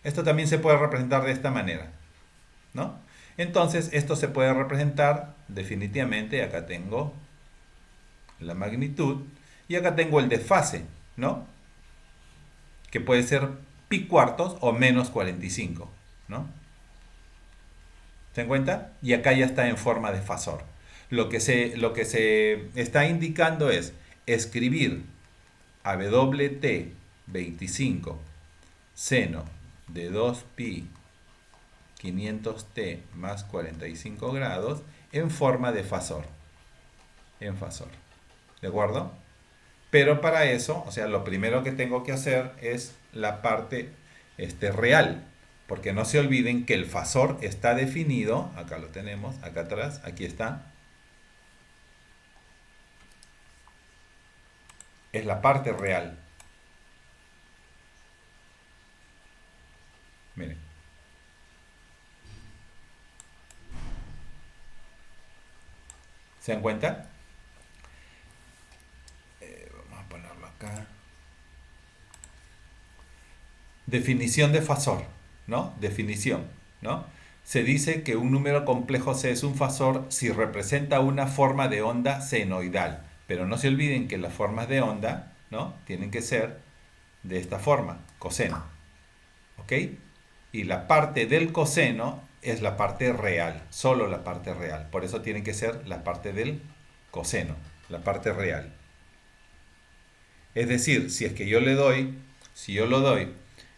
Esto también se puede representar de esta manera, ¿no? Entonces, esto se puede representar definitivamente, acá tengo la magnitud y acá tengo el desfase, ¿no? Que puede ser pi cuartos o menos 45, ¿no? ¿Se dan cuenta? Y acá ya está en forma de fasor. Lo que se está indicando es escribir a WT 25 seno de 2pi 500t más 45 grados en forma de fasor. En fasor. ¿De acuerdo? Pero para eso, o sea, lo primero que tengo que hacer es la parte real. Porque no se olviden que el fasor está definido, acá lo tenemos, acá atrás, aquí está. Es la parte real. Miren. ¿Se dan cuenta? Vamos a ponerlo acá. Definición de fasor, ¿no? Definición, ¿no? Se dice que un número complejo C es un fasor si representa una forma de onda senoidal. Pero no se olviden que las formas de onda, ¿no? Tienen que ser de esta forma, coseno. ¿Ok? Y la parte del coseno es la parte real, solo la parte real. Por eso tiene que ser la parte del coseno, la parte real. Es decir, si es que yo le doy, si yo lo doy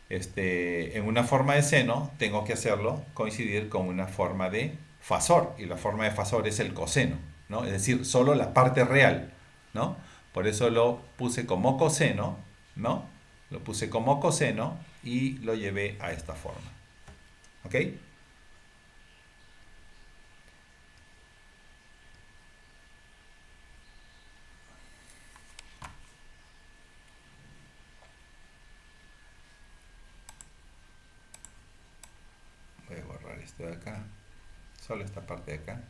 en una forma de seno, tengo que hacerlo coincidir con una forma de fasor. Y la forma de fasor es el coseno, ¿no? Es decir, solo la parte real, ¿no? Por eso lo puse como coseno, ¿no? Lo puse como coseno y lo llevé a esta forma. ¿Ok? Voy a borrar esto de acá. Solo esta parte de acá.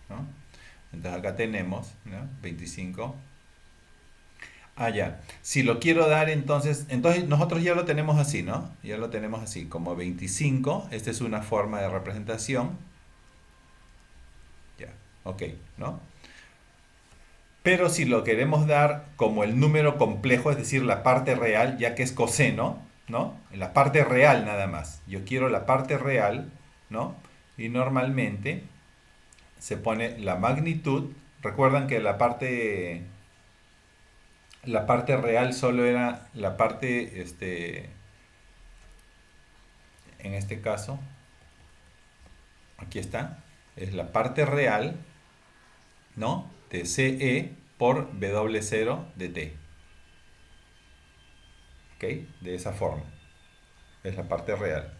¿No? Entonces acá tenemos, ¿no? 25. Ah, ya. Si lo quiero dar, entonces nosotros ya lo tenemos así, ¿no? Ya lo tenemos así, como 25. Esta es una forma de representación. Ya, ok, ¿no? Pero si lo queremos dar como el número complejo, es decir, la parte real, ya que es coseno, ¿no? La parte real nada más. Yo quiero la parte real, ¿no? Y normalmente se pone la magnitud. Recuerdan que la parte real solo era la parte, en este caso, aquí está, es la parte real, ¿no? De CE por W0 de T. ¿Ok? De esa forma. Es la parte real.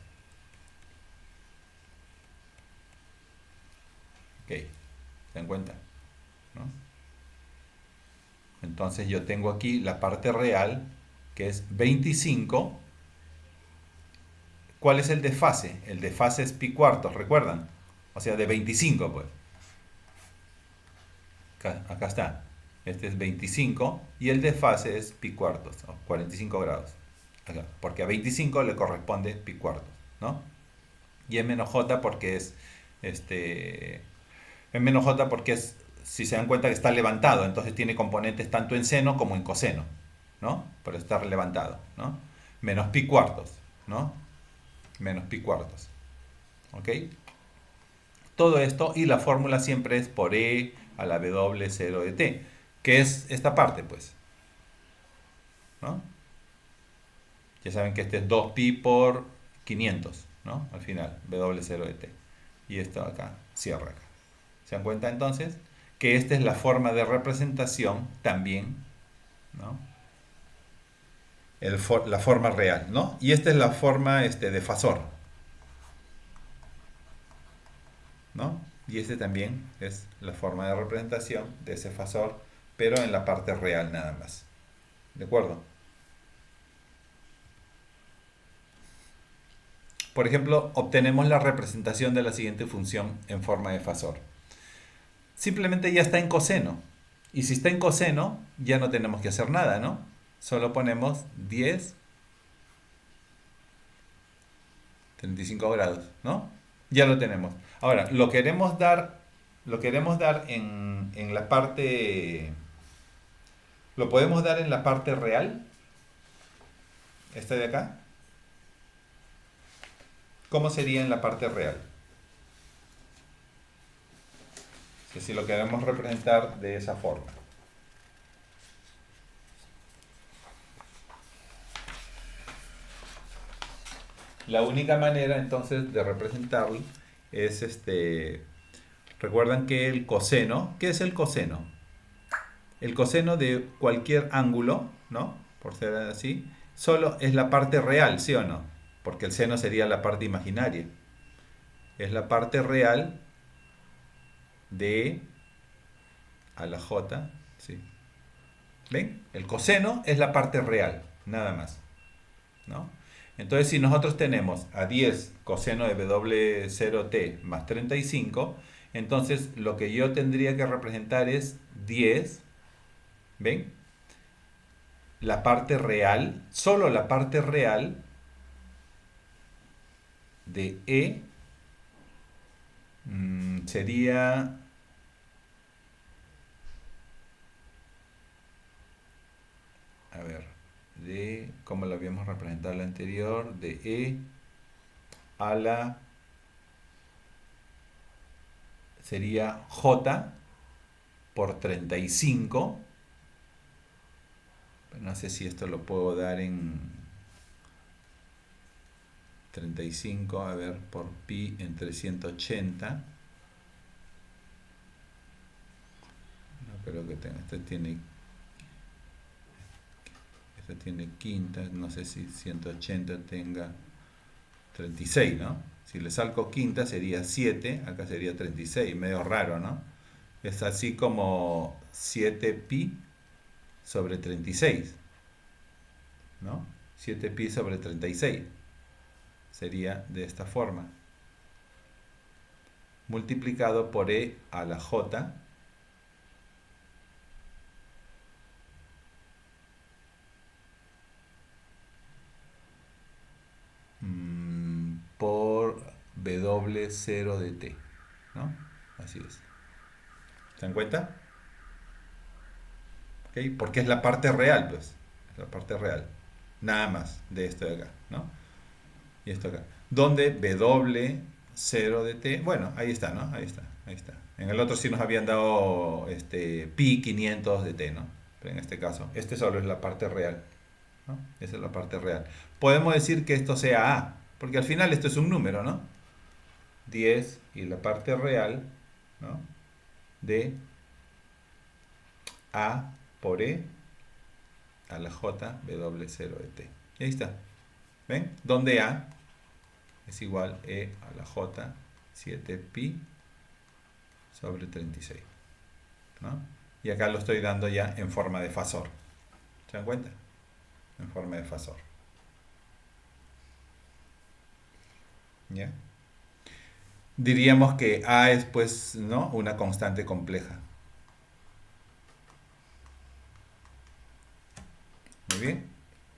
¿Ok? ¿Se dan cuenta? ¿No? Entonces yo tengo aquí la parte real, que es 25. ¿Cuál es el desfase? El desfase es pi cuartos, ¿recuerdan? O sea, de 25, pues. Acá está. Este es 25 y el desfase es pi cuartos, o 45 grados. Acá, porque a 25 le corresponde pi cuartos, ¿no? Y es menos j porque este, es menos j porque si se dan cuenta que está levantado, entonces tiene componentes tanto en seno como en coseno, ¿no? Por estar levantado, ¿no? Menos pi cuartos, ¿no? Menos pi cuartos, ¿ok? Todo esto y la fórmula siempre es por e a la w0 de t, que es esta parte, pues, ¿no? Ya saben que este es 2pi por 500, ¿no? Al final, w0 de t. Y esto acá, cierra acá. ¿Se dan cuenta entonces? Que esta es la forma de representación también, ¿no? La forma real, ¿no? Y esta es la forma de fasor, ¿no? Y este también es la forma de representación de ese fasor, pero en la parte real nada más. ¿De acuerdo? Por ejemplo, obtenemos la representación de la siguiente función en forma de fasor. Simplemente ya está en coseno. Y si está en coseno, ya no tenemos que hacer nada, ¿no? Solo ponemos 10, 35 grados, ¿no? Ya lo tenemos. Ahora, lo queremos dar en la parte, lo podemos dar en la parte real, esta de acá. ¿Cómo sería en la parte real? Si lo queremos representar de esa forma. La única manera entonces de representarlo es recuerdan que el coseno, ¿qué es el coseno? El coseno de cualquier ángulo, ¿no? Por ser así, solo es la parte real, ¿sí o no? Porque el seno sería la parte imaginaria. Es la parte real de a la j, ¿sí? ¿Ven? El coseno es la parte real, nada más, ¿no? Entonces, si nosotros tenemos a 10 coseno de W0t más 35, entonces lo que yo tendría que representar es 10, ¿ven? La parte real, solo la parte real de E sería, a ver, de, como lo habíamos representado la anterior, de E a la, sería J por 35. No sé si esto lo puedo dar en 35, a ver, por pi entre 180. No creo que tenga, este tiene quinta, no sé si 180 tenga 36, ¿no? Si le salgo quinta sería 7, acá sería 36, medio raro, ¿no? Es así como 7 pi sobre 36, ¿no? 7 pi sobre 36 sería de esta forma, multiplicado por e a la j por W0 de t, ¿no? Así es. ¿Se dan cuenta? ¿Okay? Porque es la parte real, pues. Es la parte real. Nada más de esto de acá, ¿no? Y esto acá. Donde W0 de t, bueno, ahí está, ¿no? Ahí está, ahí está. En el otro sí nos habían dado pi 500 de t, ¿no? Pero en este caso, este solo es la parte real, ¿no? Esa es la parte real. Podemos decir que esto sea a, porque al final esto es un número, ¿no? 10 y la parte real, ¿no? De a por e a la j W0 de t. Y ahí está. ¿Ven? Donde a es igual e a la j 7 pi sobre 36, ¿no? Y acá lo estoy dando ya en forma de fasor. ¿Se dan cuenta? En forma de fasor. ¿Ya? Diríamos que a es, pues, ¿no? Una constante compleja. Muy bien.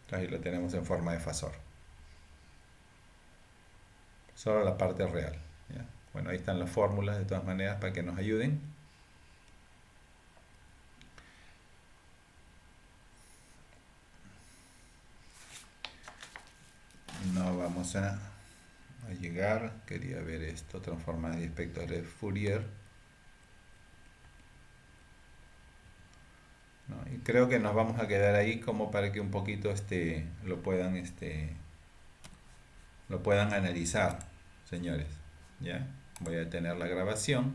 Entonces ahí lo tenemos en forma de fasor. Solo la parte real. ¿Ya? Bueno, ahí están las fórmulas de todas maneras para que nos ayuden. No vamos a llegar. Quería ver esto, transformar de espectros de Fourier. ¿No? Y creo que nos vamos a quedar ahí como para que un poquito lo puedan analizar, señores. ¿Ya? Voy a detener la grabación.